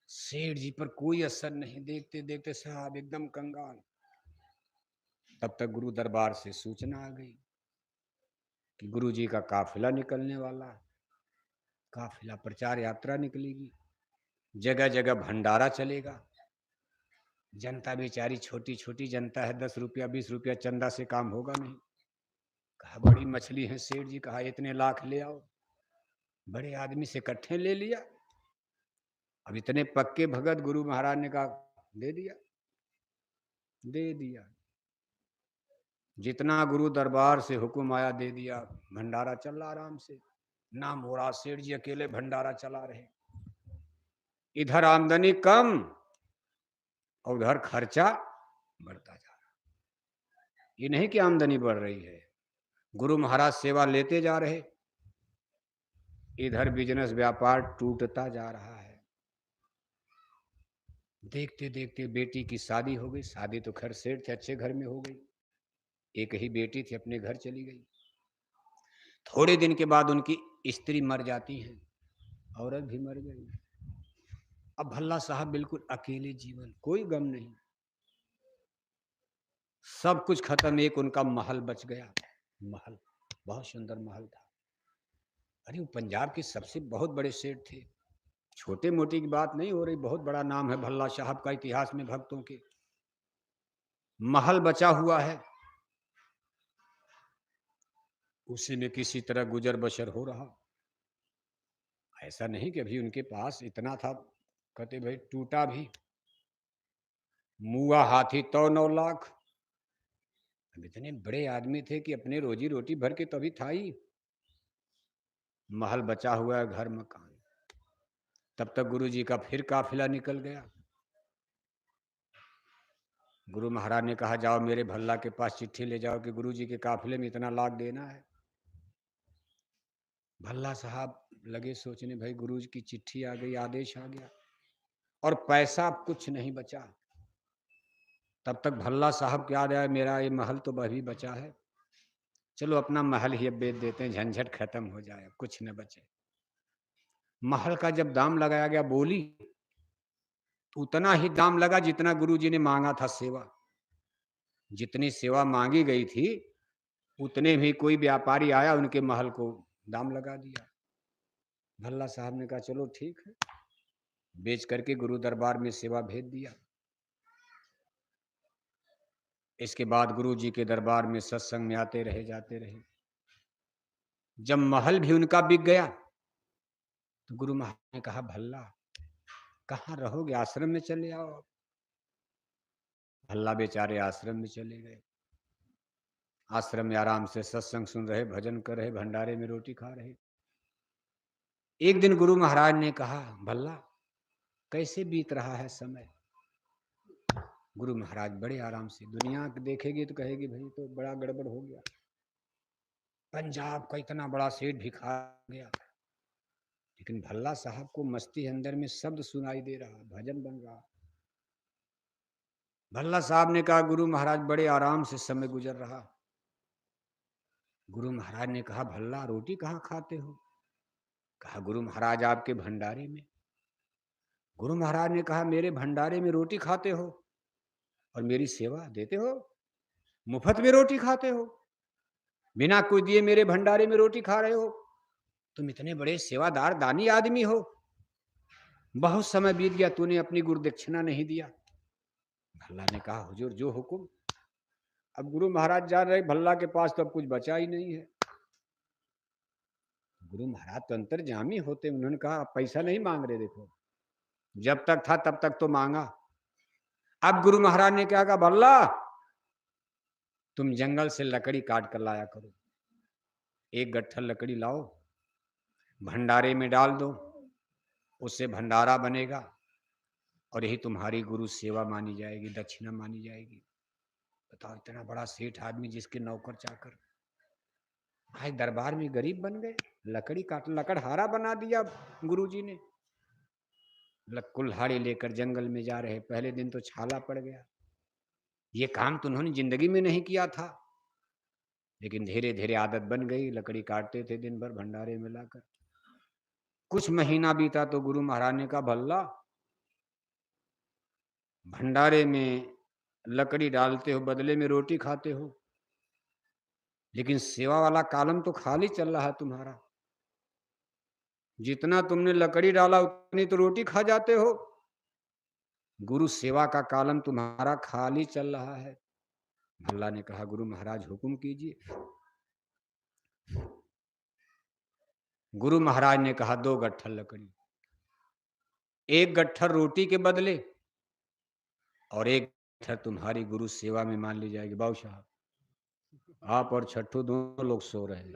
सेठ जी पर कोई असर नहीं, देखते देखते साहब एकदम कंगाल। तब तक गुरु दरबार से सूचना आ गई कि गुरु जी का काफिला निकलने वाला है। काफिला प्रचार यात्रा निकलेगी, जगह जगह भंडारा चलेगा। जनता बेचारी छोटी छोटी जनता है, 10 रुपया 20 रुपया चंदा से काम होगा नहीं। कहा बड़ी मछली है सेठ जी, कहा इतने लाख ले आओ। बड़े आदमी से इकट्ठे ले लिया। अब इतने पक्के भगत गुरु महाराज ने कहा दे दिया, दे दिया। जितना गुरु दरबार से हुक्म आया दे दिया। भंडारा चल रहा आराम से, नाम हो रहा। सेठ जी अकेले भंडारा चला रहे। इधर आमदनी कम और उधर खर्चा बढ़ता जा रहा। ये नहीं कि आमदनी बढ़ रही है, गुरु महाराज सेवा लेते जा रहे, इधर बिजनेस व्यापार टूटता जा रहा है। देखते देखते बेटी की शादी हो गई। शादी तो खैर सेठ थे, अच्छे घर में हो गई। एक ही बेटी थी, अपने घर चली गई। थोड़े दिन के बाद उनकी स्त्री मर जाती है, औरत भी मर गई। अब भल्ला साहब बिल्कुल अकेले जीवन, कोई गम नहीं, सब कुछ खत्म। एक उनका महल बच गया। महल बहुत सुंदर महल था। अरे वो पंजाब के सबसे बहुत बड़े सेठ थे, छोटे मोटे की बात नहीं हो रही, बहुत बड़ा नाम है भल्ला साहब का इतिहास में भक्तों के। महल बचा हुआ है, उसी में किसी तरह गुजर बसर हो रहा। ऐसा नहीं कि अभी उनके पास इतना था, कहते भाई टूटा भी मुआ हाथी तो 9 लाख। अब इतने बड़े आदमी थे कि अपने रोजी रोटी भर के तभी था ही। महल बचा हुआ है, घर मकान। तब तक गुरु जी का फिर काफिला निकल गया। गुरु महाराज ने कहा जाओ मेरे भल्ला के पास चिट्ठी ले जाओ कि गुरु जी के काफिले में इतना लाख देना है। भल्ला साहब लगे सोचने, भाई गुरु जी की चिट्ठी आ गई, आदेश आ गया और पैसा कुछ नहीं बचा। तब तक भल्ला साहब क्या आया, मेरा ये महल तो अभी बचा है, चलो अपना महल ही अब बेच देते हैं, झंझट खत्म हो जाए, कुछ न बचे। महल का जब दाम लगाया गया, बोली उतना ही दाम लगा जितना गुरुजी ने मांगा था सेवा। जितनी सेवा मांगी गई थी उतने भी कोई व्यापारी आया, उनके महल को दाम लगा दिया। भल्ला साहब ने कहा चलो ठीक है, बेच करके गुरु दरबार में सेवा भेज दिया। इसके बाद गुरु जी के दरबार में सत्संग में आते रहे, जाते रहे। जब महल भी उनका बिक गया तो गुरु महाराज ने कहा भल्ला कहाँ रहोगे, आश्रम में चले आओ। भल्ला बेचारे आश्रम में चले गए। आश्रम में आराम से सत्संग सुन रहे, भजन कर रहे, भंडारे में रोटी खा रहे। एक दिन गुरु महाराज ने कहा भल्ला कैसे बीत रहा है समय। गुरु महाराज बड़े आराम से, दुनिया देखेगी तो कहेगी भाई तो बड़ा गड़बड़ हो गया, पंजाब का इतना बड़ा सेठ भिखा गया। लेकिन भल्ला साहब को मस्ती अंदर में शब्द सुनाई दे रहा, भजन बन रहा। भल्ला साहब ने कहा गुरु महाराज बड़े आराम से समय गुजर रहा। गुरु महाराज ने कहा भल्ला रोटी कहाँ खाते हो। कहा गुरु महाराज आपके भंडारे में। गुरु महाराज ने कहा मेरे भंडारे में रोटी खाते हो और मेरी सेवा देते हो, मुफ्त में रोटी खाते हो, बिना कोई दिए मेरे भंडारे में रोटी खा रहे हो, तुम इतने बड़े सेवादार दानी आदमी हो, बहुत समय बीत गया तूने अपनी गुरुदक्षिणा नहीं दिया। भल्ला ने कहा हुजूर जो हुक्म। अब गुरु महाराज जा रहे, भल्ला के पास तो अब कुछ बचा ही नहीं है। गुरु महाराज तो अंतर्यामी होते, उन्होंने कहा पैसा नहीं मांग रहे, देखो जब तक था तब तक तो मांगा। अब गुरु महाराज ने क्या कहा भल्ला तुम जंगल से लकड़ी काट कर लाया करो, एक गट्ठल लकड़ी लाओ, भंडारे में डाल दो, उससे भंडारा बनेगा और यही तुम्हारी गुरु सेवा मानी जाएगी, दक्षिणा मानी जाएगी। बताओ इतना बड़ा सेठ आदमी जिसके नौकर चाकर आज दरबार में गरीब बन गए, लकड़ी काट लकड़हारा बना दिया गुरुजी ने। कुल्हाड़ी लेकर जंगल में जा रहे, पहले दिन तो छाला पड़ गया। ये काम तो उन्होंने जिंदगी में नहीं किया था, लेकिन धीरे धीरे आदत बन गई। लकड़ी काटते थे दिन भर भंडारे में लाकर। कुछ महीना बीता तो गुरु महाराज ने कहा, भल्ला भंडारे में लकड़ी डालते हो, बदले में रोटी खाते हो, लेकिन सेवा वाला कॉलम तो खाली चल रहा है तुम्हारा। जितना तुमने लकड़ी डाला उतनी तो रोटी खा जाते हो। गुरु सेवा का कॉलम तुम्हारा खाली चल रहा है। भल्ला ने कहा, गुरु महाराज हुक्म कीजिए। गुरु महाराज ने कहा, 2 गट्ठर लकड़ी, 1 गट्ठर रोटी के बदले और 1 गट्ठर तुम्हारी गुरु सेवा में मान ली जाएगी। बाबू साहब, आप और छट्टू दोनों लोग सो रहे हैं।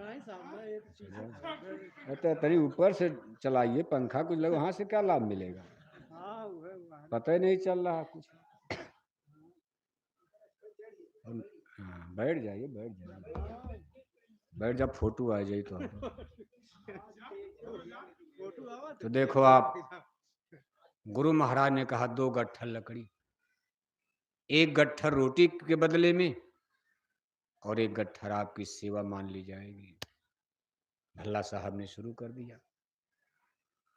तरी ऊपर से चलाइए पंखा, कुछ लगे वहां से क्या लाभ मिलेगा, पता ही नहीं चल रहा कुछ। हाँ, बैठ जाइए, बैठ जाइए, बैठ जा, फोटो आ जाए तो देखो आप, गुरु महाराज ने कहा 2 गट्ठर लकड़ी, 1 गट्ठर रोटी के बदले में और 1 गट्ठर आपकी सेवा मान ली जाएगी। भल्ला साहब ने शुरू कर दिया।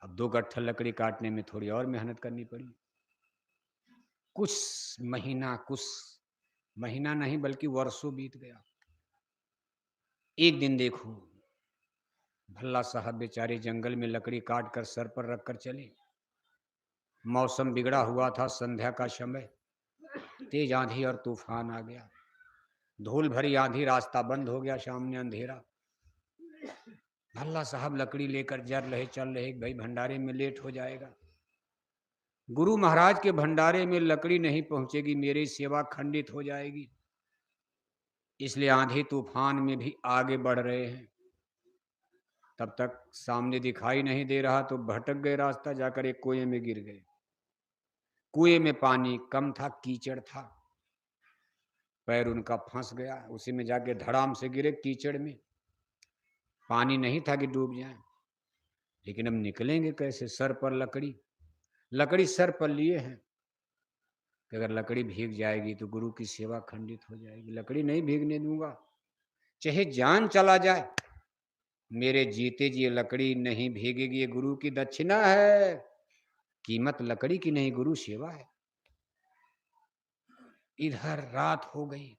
अब 2 गट्ठर लकड़ी काटने में थोड़ी और मेहनत करनी पड़ी। कुछ महीना नहीं बल्कि वर्षों बीत गया। एक दिन देखो, भल्ला साहब बेचारे जंगल में लकड़ी काट कर सर पर रखकर चले। मौसम बिगड़ा हुआ था, संध्या का समय, तेज आंधी और तूफान आ गया। धूल भरी आंधी, रास्ता बंद हो गया, सामने अंधेरा। भल्ला साहब लकड़ी लेकर चल रहे भाई भंडारे में लेट हो जाएगा, गुरु महाराज के भंडारे में लकड़ी नहीं पहुंचेगी, मेरी सेवा खंडित हो जाएगी। इसलिए आंधी तूफान में भी आगे बढ़ रहे हैं। तब तक सामने दिखाई नहीं दे रहा तो भटक गए रास्ता, जाकर एक कुएं में गिर गए। कुएं में पानी कम था, कीचड़ था, पैर उनका फंस गया, उसी में जाके धड़ाम से गिरे कीचड़ में। पानी नहीं था कि डूब जाएं, लेकिन अब निकलेंगे कैसे? सर पर लकड़ी सर पर लिए हैं कि अगर लकड़ी भीग जाएगी तो गुरु की सेवा खंडित हो जाएगी। लकड़ी नहीं भीगने दूंगा, चाहे जान चला जाए, मेरे जीते जी ये लकड़ी नहीं भीगेगी। ये गुरु की दक्षिणा है, कीमत लकड़ी की नहीं, गुरु सेवा है। इधर रात हो गई,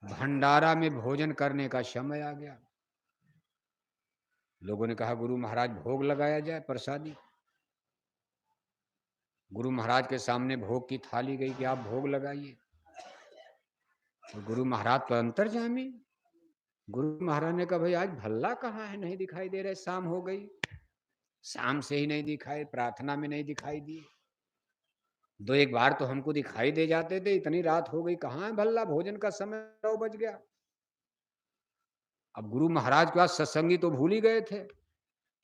भंडारा में भोजन करने का समय आ गया। लोगों ने कहा, गुरु महाराज भोग लगाया जाए, प्रसादी। गुरु महाराज के सामने भोग की थाली गई कि आप भोग लगाइए। तो गुरु महाराज तो अंतर्यामी, गुरु महाराज ने कहा, भाई आज भल्ला कहाँ है, नहीं दिखाई दे रहे, शाम हो गई, शाम से ही नहीं दिखाई, प्रार्थना में नहीं दिखाई दिए। 2-1 बार तो हमको दिखाई दे जाते थे, इतनी रात हो गई, कहाँ है भल्ला? भोजन का समय 9 बज गया। अब गुरु महाराज के पास सत्संगी तो भूल ही गए थे।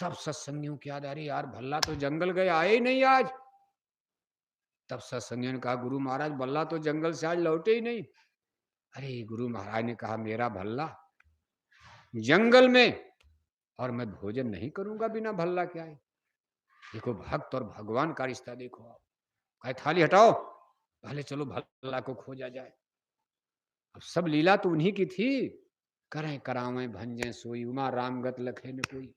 तब सत्संगियों की याद आ रही, यार भल्ला तो जंगल गए, आए ही नहीं आज। तब सत्संगियों ने कहा, गुरु महाराज भल्ला तो जंगल से आज लौटे ही नहीं। अरे गुरु महाराज ने कहा, मेरा भल्ला जंगल में, और मैं भोजन नहीं करूंगा बिना भल्ला के आए। देखो भक्त और भगवान का रिश्ता देखो। आप कहे, थाली हटाओ, पहले चलो भल्ला को खोजा जाए। अब सब लीला तो उन्हीं की थी, करें करावें भंजें सोई, उमा राम गत लखे न कोई।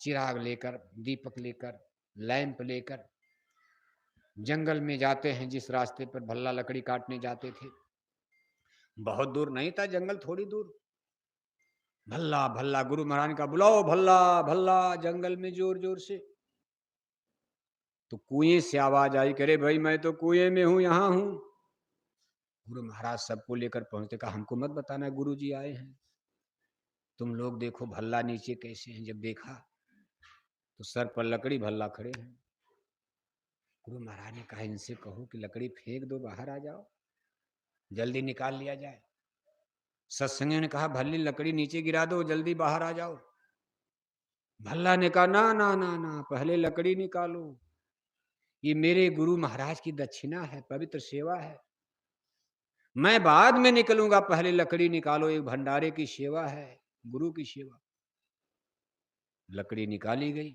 चिराग लेकर, दीपक लेकर, लैंप लेकर जंगल में जाते हैं। जिस रास्ते पर भल्ला लकड़ी काटने जाते थे, बहुत दूर नहीं था जंगल, थोड़ी दूर। भल्ला भल्ला, गुरु महाराज का बुलाओ, भल्ला भल्ला, जंगल में जोर जोर से। तो कुएं से आवाज आई, करे भाई मैं तो कुएं में हूं, यहां हूं। गुरु महाराज सबको लेकर पहुंचते, कहा हमको मत बताना गुरु जी आए हैं, तुम लोग देखो भल्ला नीचे कैसे हैं। जब देखा तो सर पर लकड़ी, भल्ला खड़े हैं। गुरु महाराज ने कहा, इनसे कहो कि लकड़ी फेंक दो, बाहर आ जाओ, जल्दी निकाल लिया जाए। सत्संगियों ने कहा, भल्ली लकड़ी नीचे गिरा दो, जल्दी बाहर आ जाओ। भल्ला ने कहा, ना ना ना ना, पहले लकड़ी निकालो, ये मेरे गुरु महाराज की दक्षिणा है, पवित्र सेवा है, मैं बाद में निकलूंगा, पहले लकड़ी निकालो, एक भंडारे की सेवा है, गुरु की सेवा। लकड़ी निकाली गई।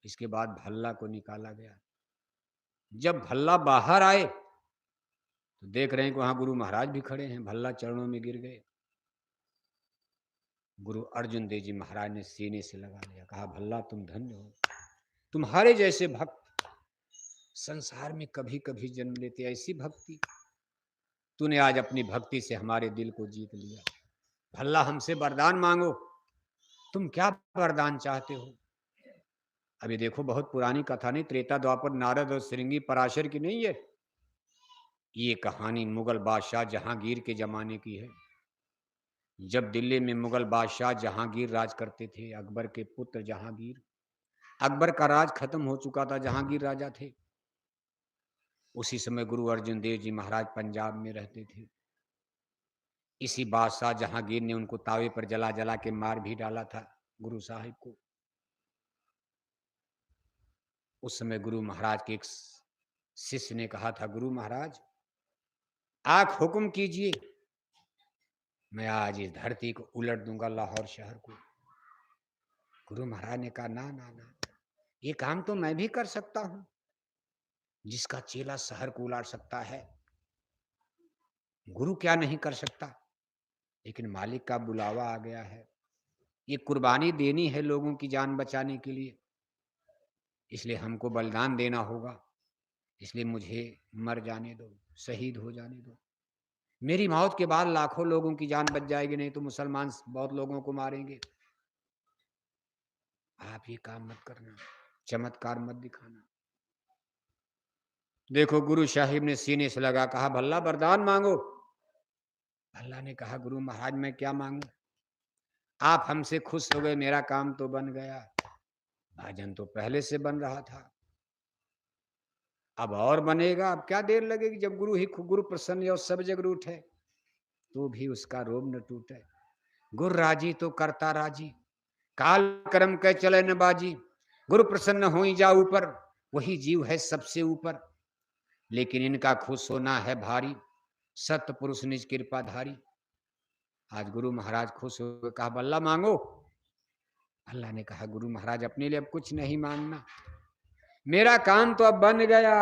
इसके बाद भल्ला को निकाला गया। जब भल्ला बाहर आए तो देख रहे हैं कि वहां गुरु महाराज भी खड़े हैं। भल्ला चरणों में गिर गए। गुरु अर्जुन देव जी महाराज ने सीने से लगा लिया, कहा भल्ला तुम धन्य हो, तुम्हारे जैसे भक्त संसार में कभी कभी जन्म लेते। ऐसी भक्ति तूने आज अपनी भक्ति से हमारे दिल को जीत लिया। भल्ला हमसे वरदान मांगो, तुम क्या वरदान चाहते हो? अभी देखो बहुत पुरानी कथा नहीं, त्रेता द्वापर नारद और श्रृंगी पराशर की नहीं है। ये कहानी मुगल बादशाह जहांगीर के जमाने की है। जब दिल्ली में मुगल बादशाह जहांगीर राज करते थे, अकबर के पुत्र जहांगीर, अकबर का राज खत्म हो चुका था, जहांगीर राजा थे। उसी समय गुरु अर्जुन देव जी महाराज पंजाब में रहते थे। इसी बादशाह जहांगीर ने उनको तावे पर जला जला के मार भी डाला था, गुरु साहिब को। उस समय गुरु महाराज के एक शिष्य ने कहा था, गुरु महाराज आप हुक्म कीजिए, मैं आज इस धरती को उलट दूंगा, लाहौर शहर को। गुरु महाराज ने कहा, ना ना ना, ये काम तो मैं भी कर सकता हूं। जिसका चेला शहर को उलाट सकता है, गुरु क्या नहीं कर सकता? लेकिन मालिक का बुलावा आ गया है, ये कुर्बानी देनी है लोगों की जान बचाने के लिए, इसलिए हमको बलिदान देना होगा। इसलिए मुझे मर जाने दो, शहीद हो जाने दो। मेरी मौत के बाद लाखों लोगों की जान बच जाएगी, नहीं तो मुसलमान बहुत लोगों को मारेंगे। आप ये काम मत करना, चमत्कार मत दिखाना। देखो गुरु साहिब ने सीने से लगा, कहा भल्ला वरदान मांगो। भल्ला ने कहा, गुरु महाराज मैं क्या मांगू? आप हमसे खुश हो गए, मेरा काम तो बन गया। भाजन तो पहले से बन रहा था, अब और बनेगा। अब क्या देर लगेगी? जब गुरु प्रसन्न और सब जग रूठ है, तो भी उसका रोब न टूटे। गुरु राजी तो करता राजी, काल कर्म के चले न बाजी। गुरु प्रसन्न हो ही जा ऊपर, वही जीव है सबसे ऊपर। लेकिन इनका खुश होना है भारी, सत्य पुरुष निज कृपाधारी। आज गुरु महाराज खुश हो, कहा बल्ला मांगो। अल्लाह ने कहा, गुरु महाराज अपने लिए अब कुछ नहीं मांगना, मेरा काम तो अब बन गया।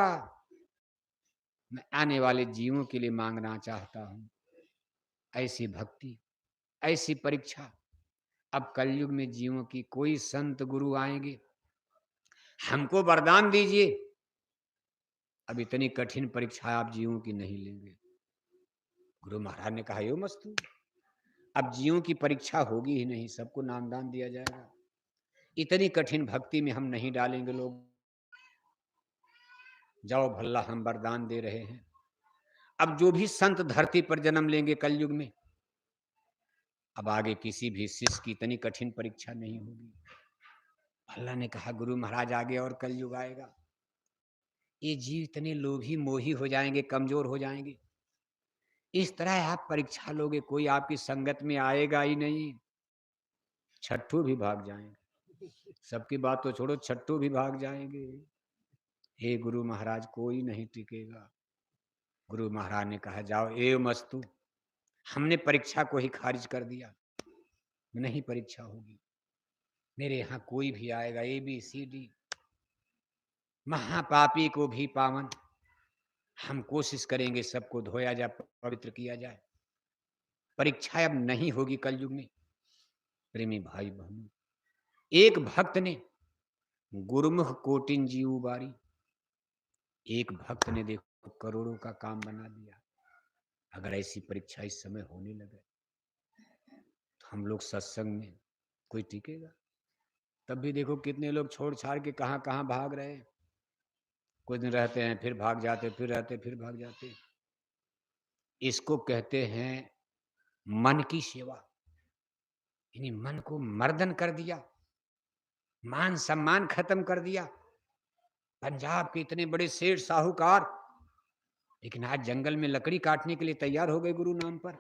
मैं आने वाले जीवों के लिए मांगना चाहता हूं, ऐसी भक्ति, ऐसी परीक्षा। अब कलयुग में जीवों की कोई संत गुरु आएंगे, हमको वरदान दीजिए। अब इतनी कठिन परीक्षा आप जीवों की नहीं लेंगे। गुरु महाराज ने कहा, यो मस्तू, अब जीवों की परीक्षा होगी ही नहीं, सबको नामदान दिया जाएगा। इतनी कठिन भक्ति में हम नहीं डालेंगे लोग। जाओ भल्ला, हम वरदान दे रहे हैं। अब जो भी संत धरती पर जन्म लेंगे कलयुग में, अब आगे किसी भी शिष्य की इतनी कठिन परीक्षा नहीं होगी। भल्ला ने कहा, गुरु महाराज आगे और कलयुग आएगा, ये जीव इतने लोभी मोही हो जाएंगे, कमजोर हो जाएंगे। इस तरह आप परीक्षा लोगे, कोई आपकी संगत में आएगा ही नहीं। छट्टू भी भाग जाएंगे, सबकी बात तो छोड़ो, छट्टू भी भाग जाएंगे। हे गुरु महाराज, कोई नहीं टिकेगा। गुरु महाराज ने कहा, जाओ एव मस्तु, हमने परीक्षा को ही खारिज कर दिया, नहीं परीक्षा होगी। मेरे यहाँ कोई भी आएगा, ABCD, महापापी को भी पावन, हम कोशिश करेंगे सबको धोया जाए, पवित्र किया जाए। परीक्षा अब नहीं होगी कलयुग में। प्रेमी भाई बहनों, एक भक्त ने गुरुमुख कोटिन जीव उबारी, एक भक्त ने देखो करोड़ों का काम बना दिया। अगर ऐसी परीक्षा इस समय होने लगे तो हम लोग सत्संग में कोई टिकेगा? तब भी देखो कितने लोग छोड़ छाड़ के कहां कहां भाग रहे हैं। कुछ दिन रहते हैं, फिर भाग जाते, फिर रहते, फिर भाग जाते। इसको कहते हैं मन की सेवा। यानी मन को मर्दन कर दिया, मान सम्मान खत्म कर दिया। पंजाब के इतने बड़े सेठ साहूकार, लेकिन आज जंगल में लकड़ी काटने के लिए तैयार हो गए गुरु नाम पर।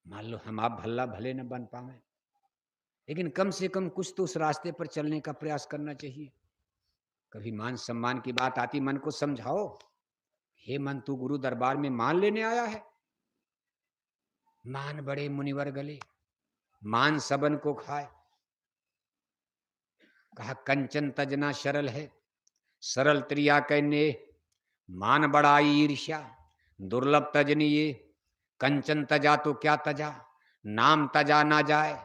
मान लो हम आप भल्ला भले न बन पाए, लेकिन कम से कम कुछ तो उस रास्ते पर चलने का प्रयास करना चाहिए। कभी मान सम्मान की बात आती, मन को समझाओ, हे मन, तू गुरु दरबार में मान लेने आया है? मान बड़े मुनिवर गले, मान सबन को खाए। कहा कंचन तजना सरल है, सरल त्रिया कहने मान बढ़ाई ईर्ष्या, दुर्लभ तजनी ये, कंचन तजा तो क्या तजा, नाम तजा ना जाए,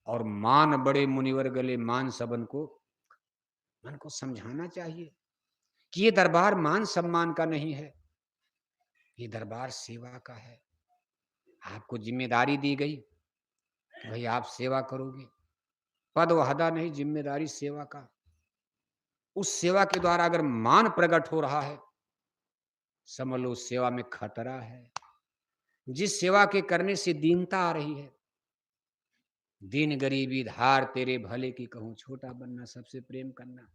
और मान बड़े मुनिवर गले, मान सबन को, मन को समझाना चाहिए कि ये दरबार मान सम्मान का नहीं है, ये दरबार सेवा का है। आपको जिम्मेदारी दी गई कि भाई आप सेवा करोगे, पद वहदा नहीं, जिम्मेदारी सेवा का। उस सेवा के द्वारा अगर मान प्रकट हो रहा है, समझ लो उस सेवा में खतरा है। जिस सेवा के करने से दीनता आ रही है, दीन गरीबी धार तेरे भले की कहूं, छोटा बनना, सबसे प्रेम करना,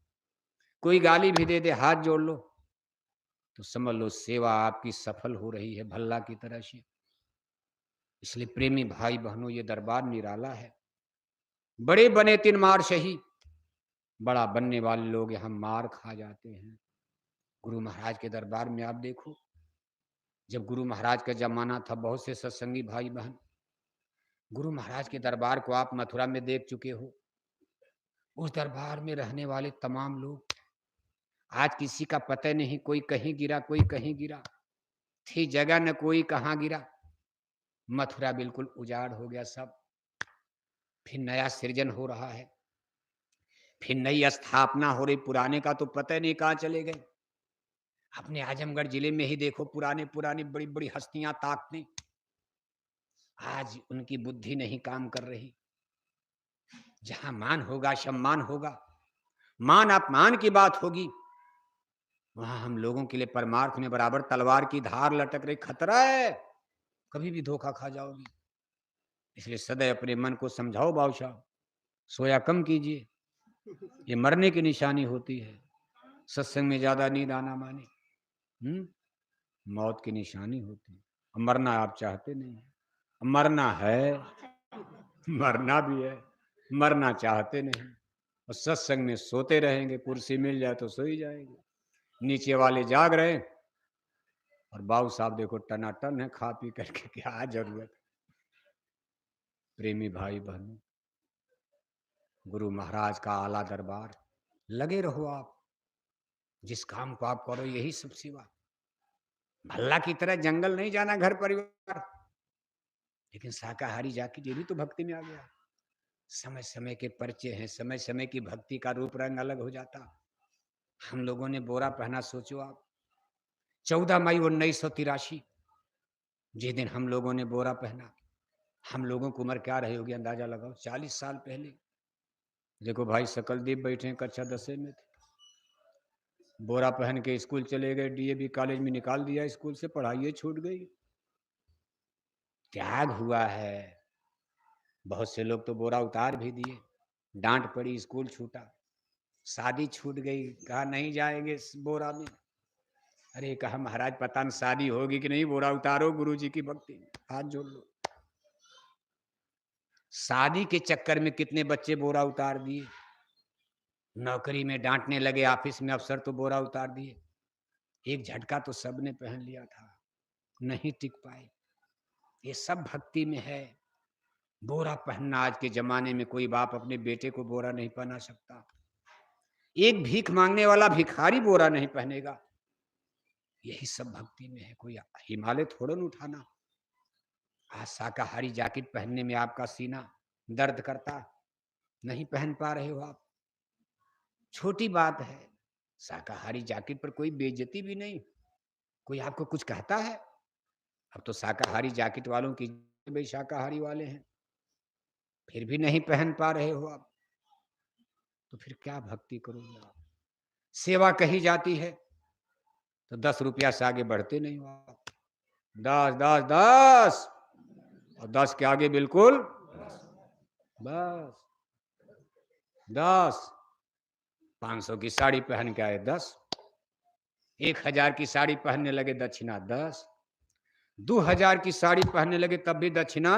कोई गाली भी दे दे हाथ जोड़ लो, तो समझ लो सेवा आपकी सफल हो रही है भल्ला की तरह से। इसलिए प्रेमी भाई बहनों, ये दरबार निराला है। बड़े बने 3 मार सही, बड़ा बनने वाले लोग यहाँ मार खा जाते हैं। गुरु महाराज के दरबार में आप देखो, जब गुरु महाराज का जमाना था, बहुत से सत्संगी भाई बहन गुरु महाराज के दरबार को आप मथुरा में देख चुके हो। उस दरबार में रहने वाले तमाम लोग, आज किसी का पता नहीं, कोई कहीं गिरा, कोई कहीं गिरा, थी जगह न कोई कहाँ गिरा। मथुरा बिल्कुल उजाड़ हो गया सब, फिर नया सृजन हो रहा है, फिर नई स्थापना हो रही, पुराने का तो पता नहीं कहाँ चले गए। अपने आजमगढ़ जिले में ही देखो, पुराने पुरानी बड़ी बड़ी हस्तियां ताकते, आज उनकी बुद्धि नहीं काम कर रही। जहां मान होगा, सम्मान होगा, मान अपमान की बात होगी, वहां हम लोगों के लिए परमार्थ में बराबर तलवार की धार लटक रही, खतरा है, कभी भी धोखा खा जाओगी। इसलिए सदैव अपने मन को समझाओ, बादशाह सोया कम कीजिए, ये मरने की निशानी होती है। सत्संग में ज्यादा नींद आना माने मौत की निशानी होती है। मरना आप चाहते नहीं, मरना है, मरना भी है, मरना चाहते नहीं, और सत्संग में सोते रहेंगे, कुर्सी मिल जाए तो सो ही जाएंगे। नीचे वाले जाग रहे, और बाबू साहब देखो टनाटन है, खा पी करके, क्या जरूरत। प्रेमी भाई बहनों, गुरु महाराज का आला दरबार, लगे रहो आप, जिस काम को आप करो यही सब सेवा। भल्ला की तरह जंगल नहीं जाना घर परिवार, लेकिन शाकाहारी जाके ये भी तो भक्ति में आ गया। समय समय के परिचय हैं, समय समय की भक्ति का रूप रंग अलग हो जाता। हम लोगों ने बोरा पहना, सोचो आप 14 मई 1983, जिस दिन हम लोगों ने बोरा पहना, हम लोगों की उम्र क्या रही होगी अंदाजा लगाओ, 40 साल पहले। देखो भाई सकलदीप बैठे हैं, कक्षा 10 में थे, बोरा पहन के स्कूल चले गए, डीएवी कॉलेज में निकाल दिया स्कूल से, पढ़ाई छूट गई। त्याग हुआ है। बहुत से लोग तो बोरा उतार भी दिए, डांट पड़ी, स्कूल छूटा, शादी छूट गई, कहा नहीं जाएंगे बोरा में। अरे कहा महाराज पता नहीं शादी होगी कि नहीं, बोरा उतारो, गुरुजी की भक्ति में हाथ जोड़ लो। शादी के चक्कर में कितने बच्चे बोरा उतार दिए, नौकरी में डांटने लगे, ऑफिस में अफसर तो बोरा उतार दिए। एक झटका तो सबने पहन लिया था, नहीं टिक पाए। ये सब भक्ति में है। बोरा पहनना, आज के जमाने में कोई बाप अपने बेटे को बोरा नहीं पहना सकता। एक भीख मांगने वाला भिखारी बोरा नहीं पहनेगा। यही सब भक्ति में है। कोई हिमालय थोड़ा न उठाना। आज शाकाहारी जैकेट पहनने में आपका सीना दर्द करता, नहीं पहन पा रहे हो आप, छोटी बात है। शाकाहारी जैकेट पर कोई बेइज्जती भी नहीं, कोई आपको कुछ कहता है। अब तो शाकाहारी जैकेट वालों की भाई शाकाहारी वाले हैं, फिर भी नहीं पहन पा रहे हो आप, तो फिर क्या भक्ति करोगे आप। सेवा कही जाती है तो 10 रुपया से आगे बढ़ते नहीं हो आप। 10 10 10 और 10 के आगे बिल्कुल बस 10। 500 की साड़ी पहन के आए 10, 1000 की साड़ी पहनने लगे दक्षिणा 10, 2000 की साड़ी पहनने लगे तब भी दक्षिणा,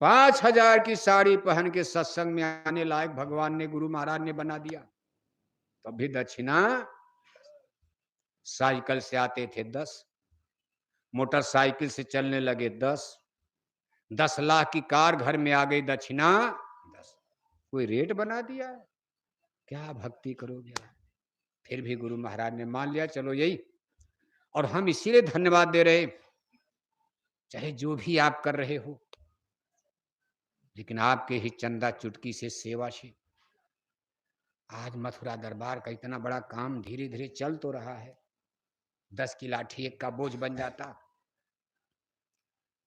5000 की साड़ी पहन के सत्संग में आने लायक भगवान ने, गुरु महाराज ने बना दिया, तब भी दक्षिणा। साइकिल से आते थे 10, मोटरसाइकिल से चलने लगे 10, 10 लाख की कार घर में आ गई दक्षिणा 10। कोई रेट बना दिया है, क्या भक्ति करोगे आप? फिर भी गुरु महाराज ने मान लिया, चलो यही। और हम इसीलिए धन्यवाद दे रहे, चाहे जो भी आप कर रहे हो, लेकिन आपके ही चंदा चुटकी से, सेवा से आज मथुरा दरबार का इतना बड़ा काम धीरे धीरे चल तो रहा है। 10 की लाठी एक का बोझ बन जाता।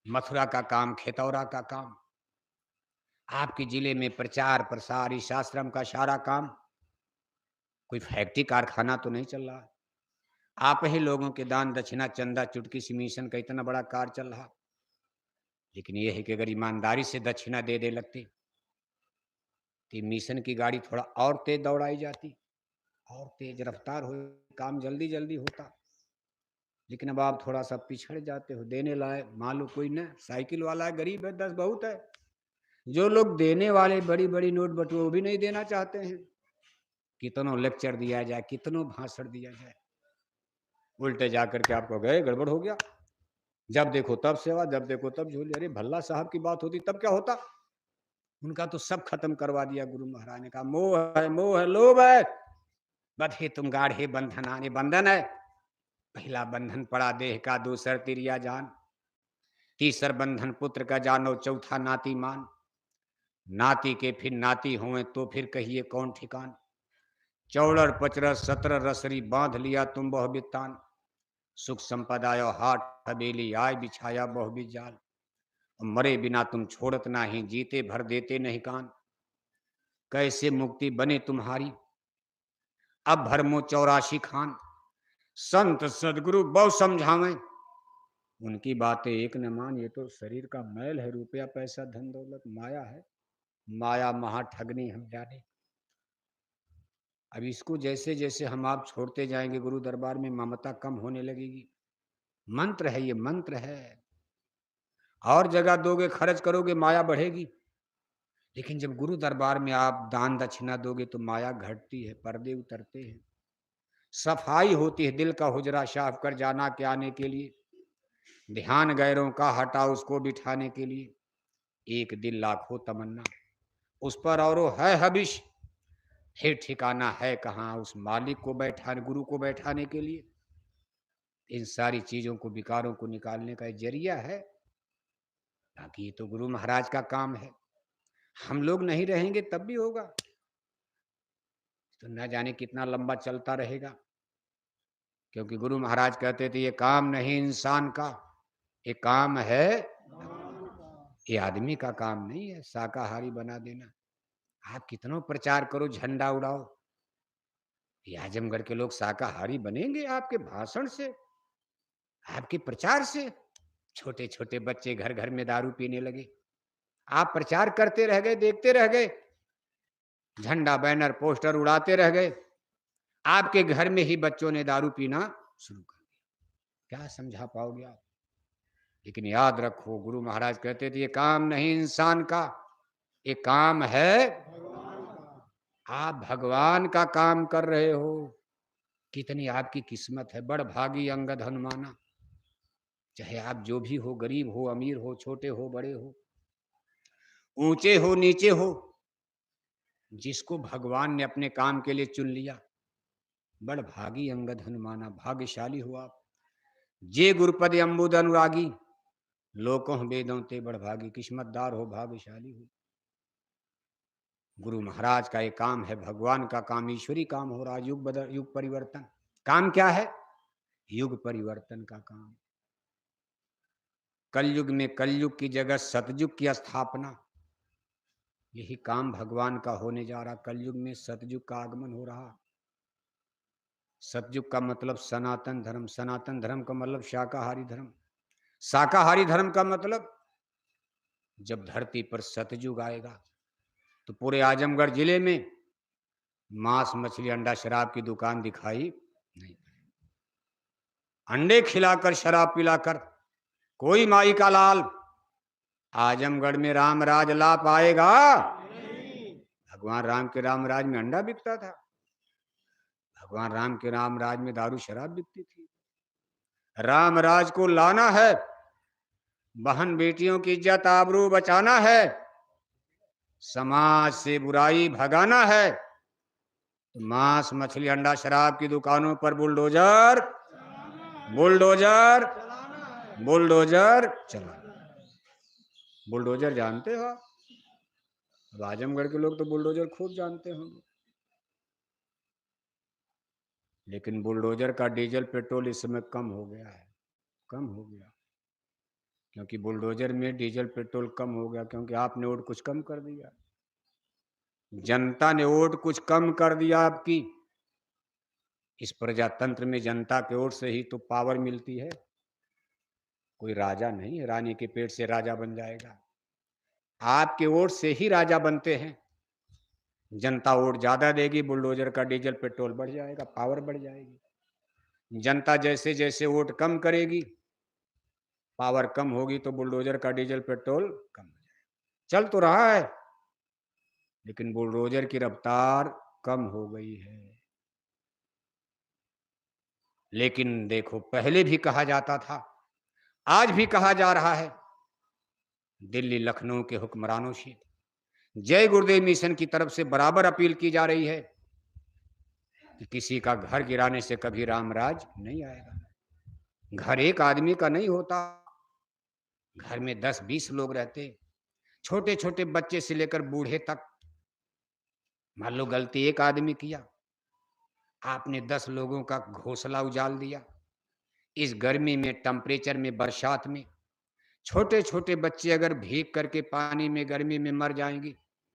मथुरा का काम, खेतौरा का काम, आपके जिले में प्रचार प्रसार, इस आश्रम का सारा काम, कोई फैक्ट्री कारखाना तो नहीं चल रहा। आप ही लोगों के दान दक्षिणा, चंदा चुटकी से मिशन का इतना बड़ा कार्य चल रहा। लेकिन यह है कि अगर ईमानदारी से दक्षिणा दे दे लगते तो मिशन की गाड़ी थोड़ा और तेज दौड़ाई जाती, और तेज रफ्तार हो, काम जल्दी जल्दी होता। लेकिन अब आप थोड़ा सा पिछड़ जाते हो। देने लाए मान लो कोई ना साइकिल वाला है, गरीब है, 10 बहुत है। जो लोग देने वाले बड़ी बड़ी नोट बटुए, वो भी नहीं देना चाहते हैं। कितनों लेक्चर दिया जाए, कितनों भाषण दिया जाए, उल्टे जाकर के आपको गए गड़बड़ हो गया। जब देखो तब सेवा, जब देखो तब झोली। अरे भल्ला साहब की बात होती तब क्या होता? उनका तो सब खत्म करवा दिया गुरु महाराज ने। कहा मोह है, मोह है, लोभ है, बधे तुम गाढ़े बंधन आने। बंधन है, पहला बंधन पड़ा देह का, दूसर तिरिया जान, तीसर बंधन पुत्र का जानो, चौथा नाती मान। नाती के फिर नाती हुए तो फिर कहिए कौन ठिकान। चौड़र पचरस 17 रसरी बांध लिया तुम बहु बितान। सुख संपदायो हाट हवेली आय बिछाया बहु भी जाल। मरे बिना तुम छोड़त नाही, जीते भर देते नहीं कान। कैसे मुक्ति बने तुम्हारी, अब भरमो 84 खान। संत सदगुरु बहु समझावे, उनकी बातें एक न मान। ये तो शरीर का मैल है, रुपया पैसा धन दौलत माया है। माया महा ठगनी हम जाने। अब इसको जैसे जैसे हम आप छोड़ते जाएंगे, गुरु दरबार में ममता कम होने लगेगी। मंत्र है, ये मंत्र है। और जगह दोगे, खर्च करोगे, माया बढ़ेगी। लेकिन जब गुरु दरबार में आप दान दक्षिणा दोगे तो माया घटती है, पर्दे उतरते हैं, सफाई होती है। दिल का हुजरा साफ कर जाना के आने के लिए, ध्यान गैरों का हटा उसको बिठाने के लिए। एक दिल लाखों तमन्ना, उस पर और है हबिश, फिर ठिकाना है कहाँ उस मालिक को बैठाने, गुरु को बैठाने के लिए। इन सारी चीजों को, विकारों को निकालने का जरिया है। बाकी ये तो गुरु महाराज का काम है। हम लोग नहीं रहेंगे तब भी होगा, तो न जाने कितना लंबा चलता रहेगा। क्योंकि गुरु महाराज कहते थे ये काम नहीं इंसान का, ये काम है, ये आदमी का काम नहीं है शाकाहारी बना देना। आप कितना प्रचार करो, झंडा उड़ाओ, ये आजमगढ़ के लोग शाकाहारी बनेंगे आपके भाषण से, आपके प्रचार से? छोटे छोटे बच्चे घर घर में दारू पीने लगे, आप प्रचार करते रह गए, देखते रह गए, झंडा बैनर पोस्टर उड़ाते रह गए, आपके घर में ही बच्चों ने दारू पीना शुरू कर दिया। क्या समझा पाओगे आप? लेकिन याद रखो, गुरु महाराज कहते थे ये काम नहीं इंसान का, ये काम है आप भगवान का काम कर रहे हो। कितनी आपकी किस्मत है, बड़ भागी अंगद हनुमाना। चाहे आप जो भी हो, गरीब हो, अमीर हो, छोटे हो, बड़े हो, ऊंचे हो, नीचे हो, जिसको भगवान ने अपने काम के लिए चुन लिया, बड़ भागी अंगद हनुमाना, भाग्यशाली हो आप। जे गुरुपद अम्बुद अनुरागी, लोकों वेदों ते बड़ भागी। किस्मतदार हो, भाग्यशाली हो। गुरु महाराज का एक काम है, भगवान का काम, ईश्वरी काम हो रहा। युग परिवर्तन काम क्या है? युग परिवर्तन का काम। कलयुग में कलयुग की जगह सतयुग की स्थापना, यही काम भगवान का होने जा रहा। कलयुग में सतयुग का आगमन हो रहा। सतयुग का मतलब सनातन धर्म, सनातन धर्म का मतलब शाकाहारी धर्म, शाकाहारी धर्म का मतलब जब धरती पर सतयुग आएगा तो पूरे आजमगढ़ जिले में मांस मछली अंडा शराब की दुकान दिखाई नहीं। अंडे खिलाकर शराब पिलाकर कोई माई का लाल आजमगढ़ में राम राज ला पाएगा? भगवान राम के राम राज में अंडा बिकता था, भगवान राम के राम राज में दारू शराब बिकती थी। राम राज को लाना है, बहन बेटियों की इज्जत आबरू बचाना है, समाज से बुराई भगाना है तो मांस मछली अंडा शराब की दुकानों पर बुलडोजर बुलडोजर बुलडोजर चलाना। बुलडोजर जानते हो आप? अब आजमगढ़ के लोग तो बुलडोजर खूब जानते होंगे, लेकिन बुलडोजर का डीजल पेट्रोल इस समय कम हो गया है, कम हो गया, क्योंकि बुलडोजर में डीजल पेट्रोल कम हो गया, क्योंकि आपने वोट कुछ कम कर दिया, जनता ने वोट कुछ कम कर दिया आपकी। इस प्रजातंत्र में जनता के वोट से ही तो पावर मिलती है, कोई राजा नहीं है रानी के पेट से राजा बन जाएगा, आपके वोट से ही राजा बनते हैं। जनता वोट ज्यादा देगी, बुलडोजर का डीजल पेट्रोल बढ़ जाएगा, पावर बढ़ जाएगी। जनता जैसे जैसे वोट कम करेगी, पावर कम होगी, तो बुलडोजर का डीजल पेट्रोल कम हो जाएगा। चल तो रहा है, लेकिन बुलडोजर की रफ्तार कम हो गई है। लेकिन देखो, पहले भी कहा जाता था, आज भी कहा जा रहा है, दिल्ली लखनऊ के हुक्मरानों से जय गुरुदेव मिशन की तरफ से बराबर अपील की जा रही है कि किसी का घर गिराने से कभी रामराज नहीं आएगा। घर एक आदमी का नहीं होता, घर में 10-20 लोग रहते, छोटे छोटे बच्चे से लेकर बूढ़े तक। मान लो गलती एक आदमी किया, आपने 10 लोगों का घोंसला उजाल दिया। इस गर्मी में, टेम्परेचर में, बरसात में छोटे छोटे बच्चे अगर भीग करके पानी में गर्मी में मर जाएंगे,